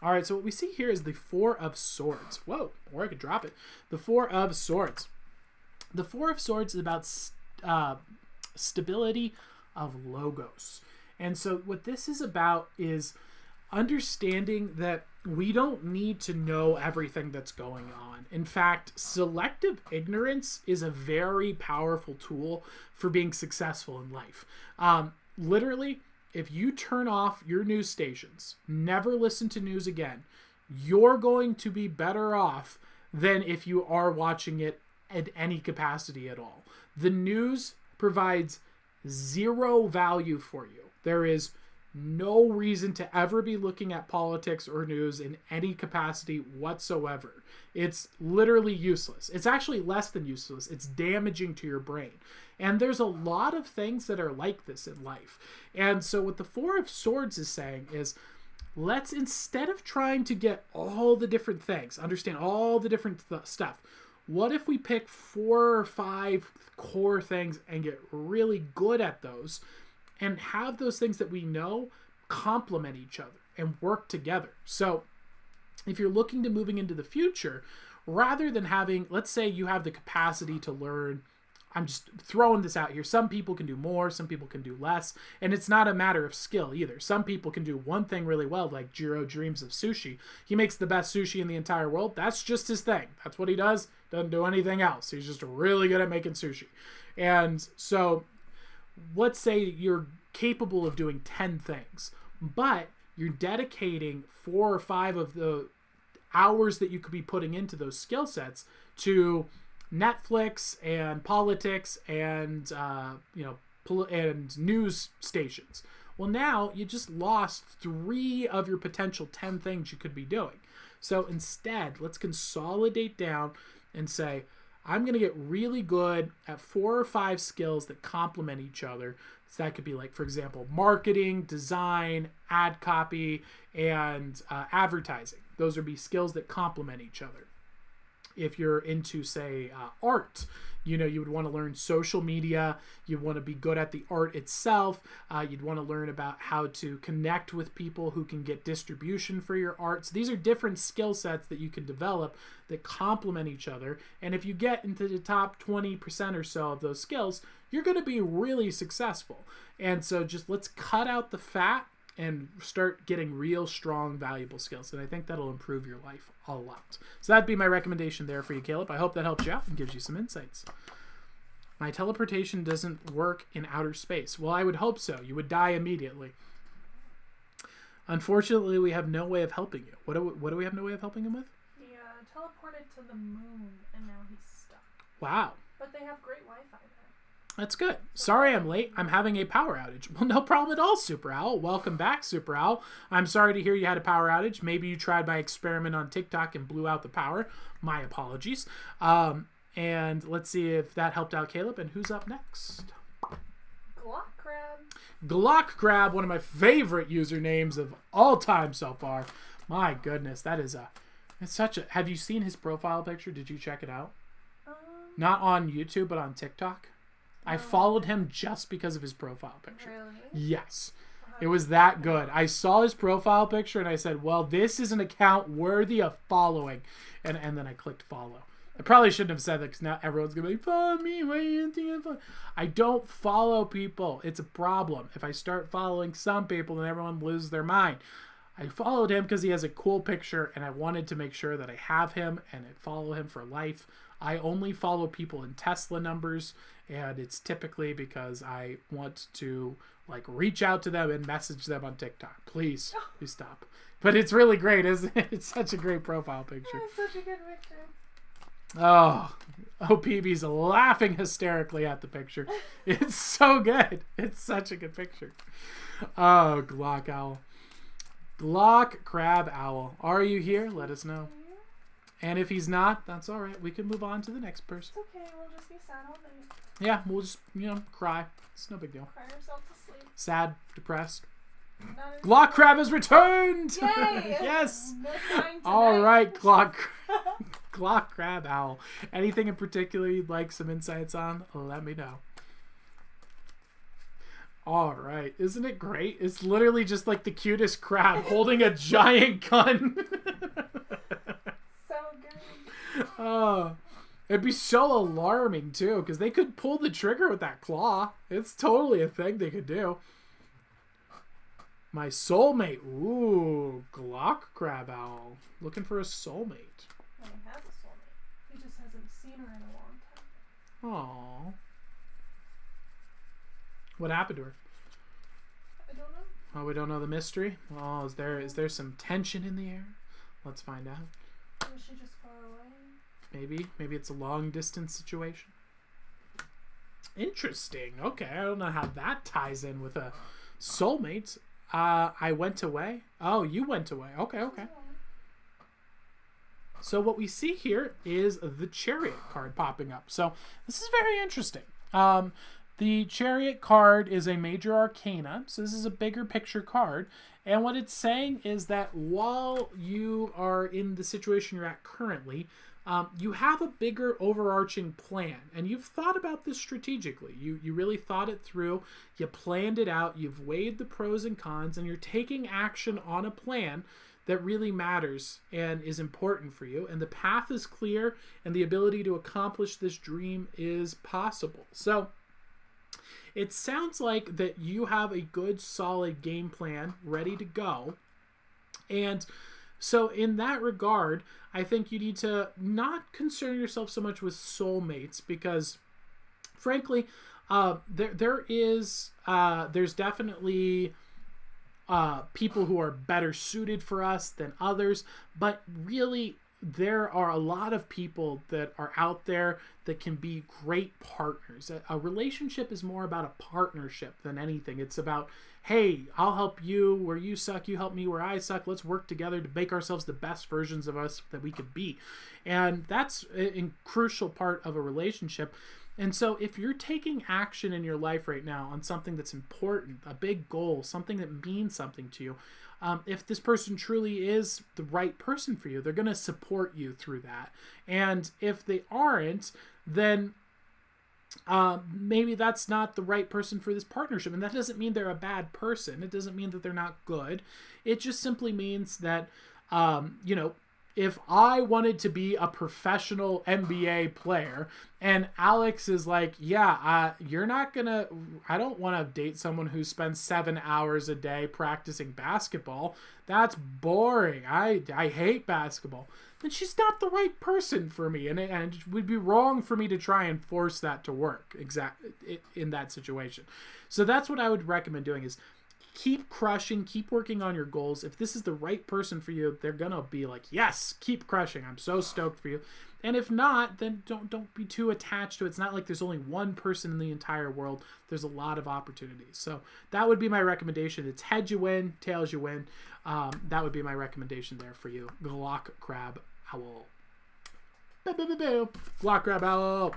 All right, so what we see here is the Four of Swords. Whoa, or I could drop it. The Four of Swords. The Four of Swords is about stability of logos. And so what this is about is understanding that we don't need to know everything that's going on. In fact, selective ignorance is a very powerful tool for being successful in life. Literally, if you turn off your news stations, never listen to news again, you're going to be better off than if you are watching it at any capacity at all. The news provides zero value for you. There is no reason to ever be looking at politics or news in any capacity whatsoever. It's literally useless. It's actually less than useless. It's damaging to your brain. And there's a lot of things that are like this in life. And so what the Four of Swords is saying is, let's, instead of trying to get all the different things, understand all the different stuff, what if we pick 4 or 5 core things and get really good at those and have those things that we know complement each other and work together? So if you're looking to moving into the future, rather than having, let's say you have the capacity to learn, I'm just throwing this out here, some people can do more, some people can do less, and it's not a matter of skill either. Some people can do one thing really well, like Jiro dreams of sushi. He makes the best sushi in the entire world. That's just his thing. That's what he does. Doesn't do anything else. He's just really good at making sushi. And so let's say you're capable of doing 10 things, but you're dedicating 4 or 5 of the hours that you could be putting into those skill sets to Netflix and politics and and news stations. Well, now you just lost 3 of your potential 10 things you could be doing. So instead, let's consolidate down and say, I'm going to get really good at 4 or 5 skills that complement each other. So that could be like, for example, marketing, design, ad copy, and advertising. Those would be skills that complement each other. If you're into, say, art, you would want to learn social media. You'd want to be good at the art itself. You'd want to learn about how to connect with people who can get distribution for your art. So these are different skill sets that you can develop that complement each other. And if you get into the top 20% or so of those skills, you're going to be really successful. And so just let's cut out the fat and start getting real strong, valuable skills. And I think that'll improve your life a lot. So that'd be my recommendation there for you, Caleb. I hope that helps you out and gives you some insights. My teleportation doesn't work in outer space. Well, I would hope so. You would die immediately. Unfortunately, we have no way of helping you. What do we have no way of helping him with? He teleported to the moon, and now he's stuck. Wow. But they have great Wi-Fi there. That's good. Sorry I'm late. I'm having a power outage. Well, no problem at all, Super Owl. Welcome back, Super Owl. I'm sorry to hear you had a power outage. Maybe you tried my experiment on TikTok and blew out the power. My apologies. And let's see if that helped out Caleb. And who's up next? Glock Crab. Glock Crab, one of my favorite usernames of all time so far. My goodness, that is it's such a... Have you seen his profile picture? Did you check it out? Not on YouTube, but on TikTok. I followed him just because of his profile picture. Really? Yes. It was that good. I saw his profile picture and I said, well, this is an account worthy of following. And then I clicked follow. I probably shouldn't have said that because now everyone's going to be like, follow me, why are you thinking of I don't follow people. It's a problem. If I start following some people, then everyone loses their mind. I followed him because he has a cool picture, and I wanted to make sure that I have him and I follow him for life. I only follow people in Tesla numbers, and it's typically because I want to like reach out to them and message them on TikTok. Please stop. But it's really great, isn't it? It's such a great profile picture. That's such a good picture. Oh, OPB's laughing hysterically at the picture. It's so good. It's such a good picture. Oh, Glock Owl. Glock Crab Owl. Are you here? Let us know. And if he's not, that's all right. We can move on to the next person. It's okay. We'll just be sad all night. Yeah, we'll just, cry. It's no big deal. Cry ourselves to sleep. Sad, depressed. Not Glock Crab has returned! Yay! Yes! No crying tonight. All right, Glock Crab Owl. Anything in particular you'd like some insights on? Let me know. All right. Isn't it great? It's literally just like the cutest crab holding a giant gun. So good. Oh, it'd be so alarming, too, because they could pull the trigger with that claw. It's totally a thing they could do. My soulmate. Ooh, Glock Crab Owl. Looking for a soulmate. Well, he has a soulmate. He just hasn't seen her in a long time. Aww. What happened to her? I don't know. Oh, we don't know the mystery? Oh, is there some tension in the air? Let's find out. Or is she just far away? Maybe it's a long distance situation. Interesting. Okay, I don't know how that ties in with a soulmate. I went away. Oh, you went away. Okay. So what we see here is the Chariot card popping up. So this is very interesting. The Chariot card is a major arcana, so this is a bigger picture card. And what it's saying is that while you are in the situation you're at currently, you have a bigger overarching plan, and you've thought about this strategically. You really thought it through. You planned it out. You've weighed the pros and cons, and you're taking action on a plan that really matters and is important for you. And the path is clear, and the ability to accomplish this dream is possible. So it sounds like that you have a good, solid game plan ready to go. And so in that regard, I think you need to not concern yourself so much with soulmates, because frankly, there's definitely people who are better suited for us than others, but really there are a lot of people that are out there that can be great partners. A relationship is more about a partnership than anything. It's about, hey, I'll help you where you suck, you help me where I suck. Let's work together to make ourselves the best versions of us that we could be. And that's a crucial part of a relationship. And so if you're taking action in your life right now on something that's important, a big goal, something that means something to you, if this person truly is the right person for you, they're going to support you through that. And if they aren't, then maybe that's not the right person for this partnership. And that doesn't mean they're a bad person. It doesn't mean that they're not good. It just simply means that, if I wanted to be a professional NBA player and Alex is like, I don't want to date someone who spends 7 hours a day practicing basketball. That's boring. I hate basketball. Then she's not the right person for me. And it would be wrong for me to try and force that to work in that situation. So that's what I would recommend doing is keep crushing, keep working on your goals. If this is the right person for you, they're gonna be like, yes, keep crushing. I'm so stoked for you. And if not, then don't be too attached to it. It's not like there's only one person in the entire world. There's a lot of opportunities. So that would be my recommendation. It's heads you win, tails you win. That would be my recommendation there for you. Glock Crab Owl. Glock Crab Owl.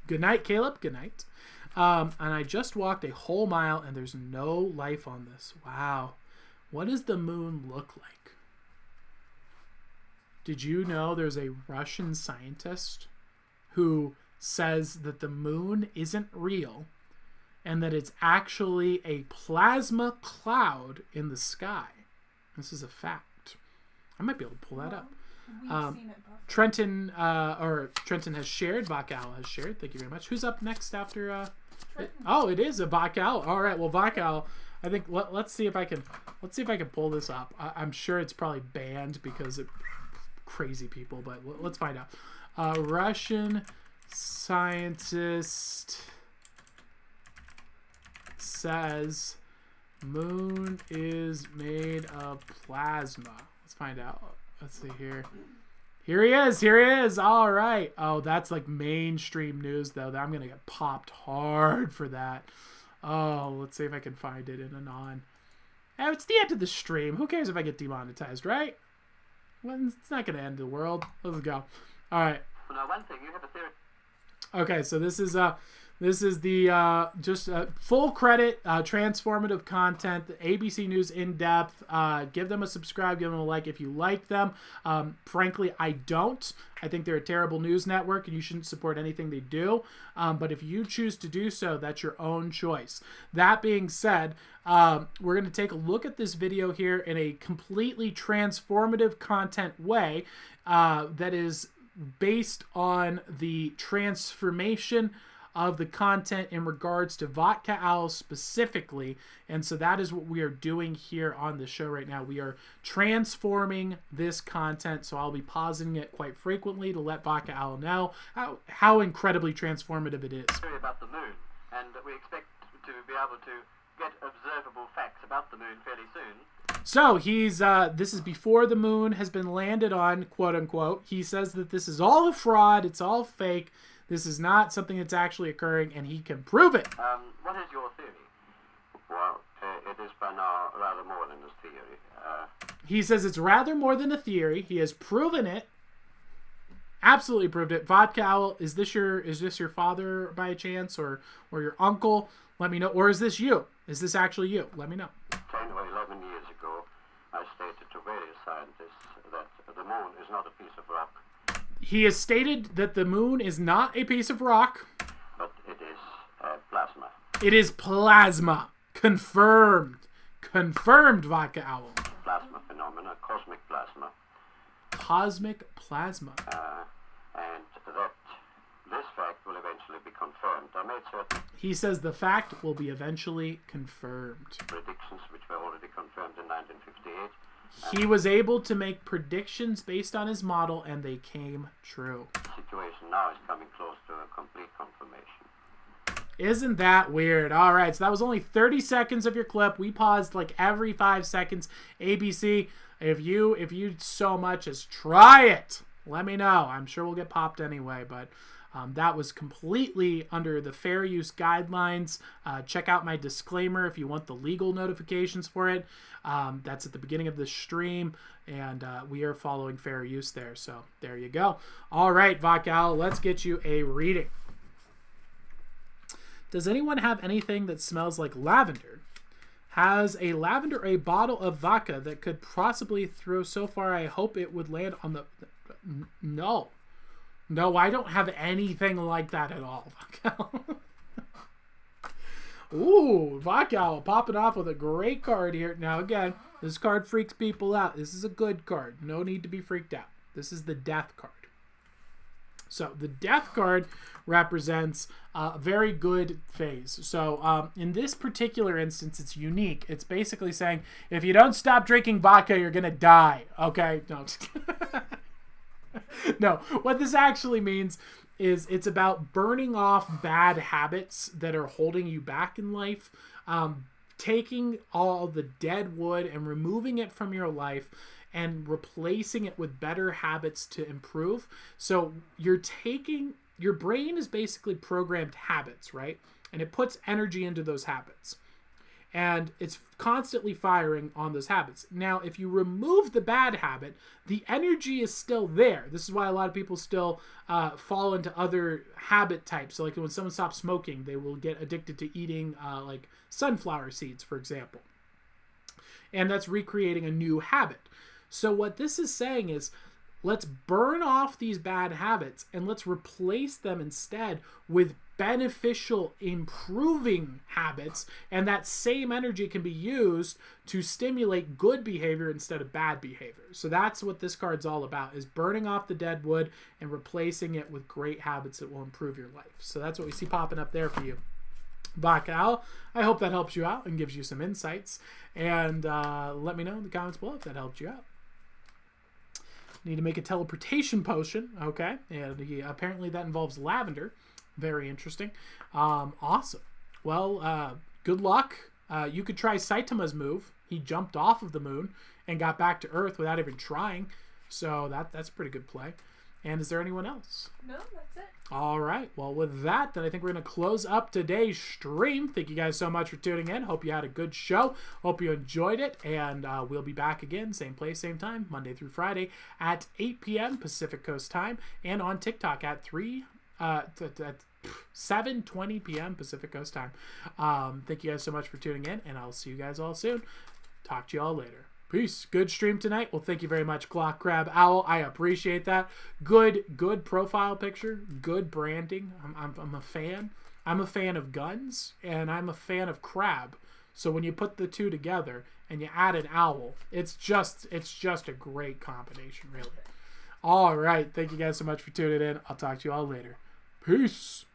Good night, Caleb. Good night. And I just walked a whole mile and there's no life on this. Wow. What does the moon look like? Did you know there's a Russian scientist who says that the moon isn't real and that it's actually a plasma cloud in the sky? This is a fact. I might be able to pull that up. We've seen it both. Trenton has shared. Vakal has shared. Thank you very much. Who's up next after? It is a Vakal. All right. Well, Vakal. I think let's see if I can pull this up. I'm sure it's probably banned because of crazy people, but let's find out. Russian scientist says moon is made of plasma. Let's find out. Let's see here. Here he is. All right. Oh, that's like mainstream news, though. I'm going to get popped hard for that. Oh, let's see if I can find it in anon. It's the end of the stream. Who cares if I get demonetized, right? Well, it's not going to end the world. Let's go. All right. Well, now, one thing, you have a theory. Okay, so this is the just full credit transformative content, the ABC News in depth. Give them a subscribe, give them a like if you like them. Frankly, I don't. I think they're a terrible news network and you shouldn't support anything they do. But if you choose to do so, that's your own choice. That being said, we're going to take a look at this video here in a completely transformative content way that is based on the transformation of the content in regards to Vodka Owl specifically. And so that is what we are doing here on the show right now. We are transforming this content. So I'll be pausing it quite frequently to let Vodka Owl know how incredibly transformative it is. About the moon, and we expect to be able to get observable facts about the moon fairly soon. So he's this is before the moon has been landed on, quote unquote. He says that this is all a fraud, it's all fake. This is not something that's actually occurring, and he can prove it. What is your theory? Well, it is by now rather more than a theory. He says it's rather more than a theory. He has proven it. Absolutely proved it. Vodka Owl, is this your father by chance, or your uncle? Let me know. Or is this you? Is this actually you? Let me know. 10 or 11 years ago, I stated to various scientists that the moon is not a piece of rock. He has stated that the moon is not a piece of rock. But it is plasma. It is plasma. Confirmed. Confirmed, Vodka Owl. Plasma phenomena, cosmic plasma. Cosmic plasma. And that this fact will eventually be confirmed. I made certain He says the fact will be eventually confirmed. predictions which were already confirmed in 1958. He was able to make predictions based on his model, and they came true. The situation now is coming close to a complete confirmation. Isn't that weird? All right, so that was only 30 seconds of your clip. We paused like every 5 seconds. ABC, if you so much as try it, let me know. I'm sure we'll get popped anyway, but that was completely under the fair use guidelines. Check out my disclaimer if you want the legal notifications for it. That's at the beginning of the stream, and we are following fair use there. So there you go. All right, Vakal, let's get you a reading. Does anyone have anything that smells like lavender? Has a lavender a bottle of vodka that could possibly throw so far I hope it would land on the... No. No, I don't have anything like that at all, Vakal. Ooh, Vakal popping off with a great card here. Now, again, this card freaks people out. This is a good card. No need to be freaked out. This is the Death card. So, the Death card represents a very good phase. So, in this particular instance, it's unique. It's basically saying, if you don't stop drinking vodka, you're going to die. Okay? No. No, what this actually means is it's about burning off bad habits that are holding you back in life, taking all the dead wood and removing it from your life and replacing it with better habits to improve. So your brain is basically programmed habits, right? And it puts energy into those habits. And it's constantly firing on those habits. Now, if you remove the bad habit, the energy is still there. This is why a lot of people still fall into other habit types. So like when someone stops smoking, they will get addicted to eating like sunflower seeds, for example. And that's recreating a new habit. So what this is saying is let's burn off these bad habits and let's replace them instead with beneficial, improving habits, and that same energy can be used to stimulate good behavior instead of bad behavior. So that's what this card's all about, is burning off the dead wood and replacing it with great habits that will improve your life. So that's what we see popping up there for you, Black Owl. I hope that helps you out and gives you some insights, and let me know in the comments below if that helped you out. Need to make a teleportation potion, okay, and apparently that involves lavender. Very interesting. Awesome. Well, good luck. You could try Saitama's move. He jumped off of the moon and got back to Earth without even trying. So that's a pretty good play. And is there anyone else? No, that's it. All right. Well, with that, then I think we're going to close up today's stream. Thank you guys so much for tuning in. Hope you had a good show. Hope you enjoyed it. And we'll be back again, same place, same time, Monday through Friday at 8 p.m. Pacific Coast time, and on TikTok at 7:20 p.m. Pacific Coast time. Thank you guys so much for tuning in, and I'll see you guys all soon. Talk to you all later. Peace. Good stream tonight. Well, thank you very much, Clock Crab Owl. I appreciate that. Good profile picture. Good branding. I'm a fan. I'm a fan of guns, and I'm a fan of crab. So when you put the two together and you add an owl, it's just a great combination, really. All right. Thank you guys so much for tuning in. I'll talk to you all later. Peace.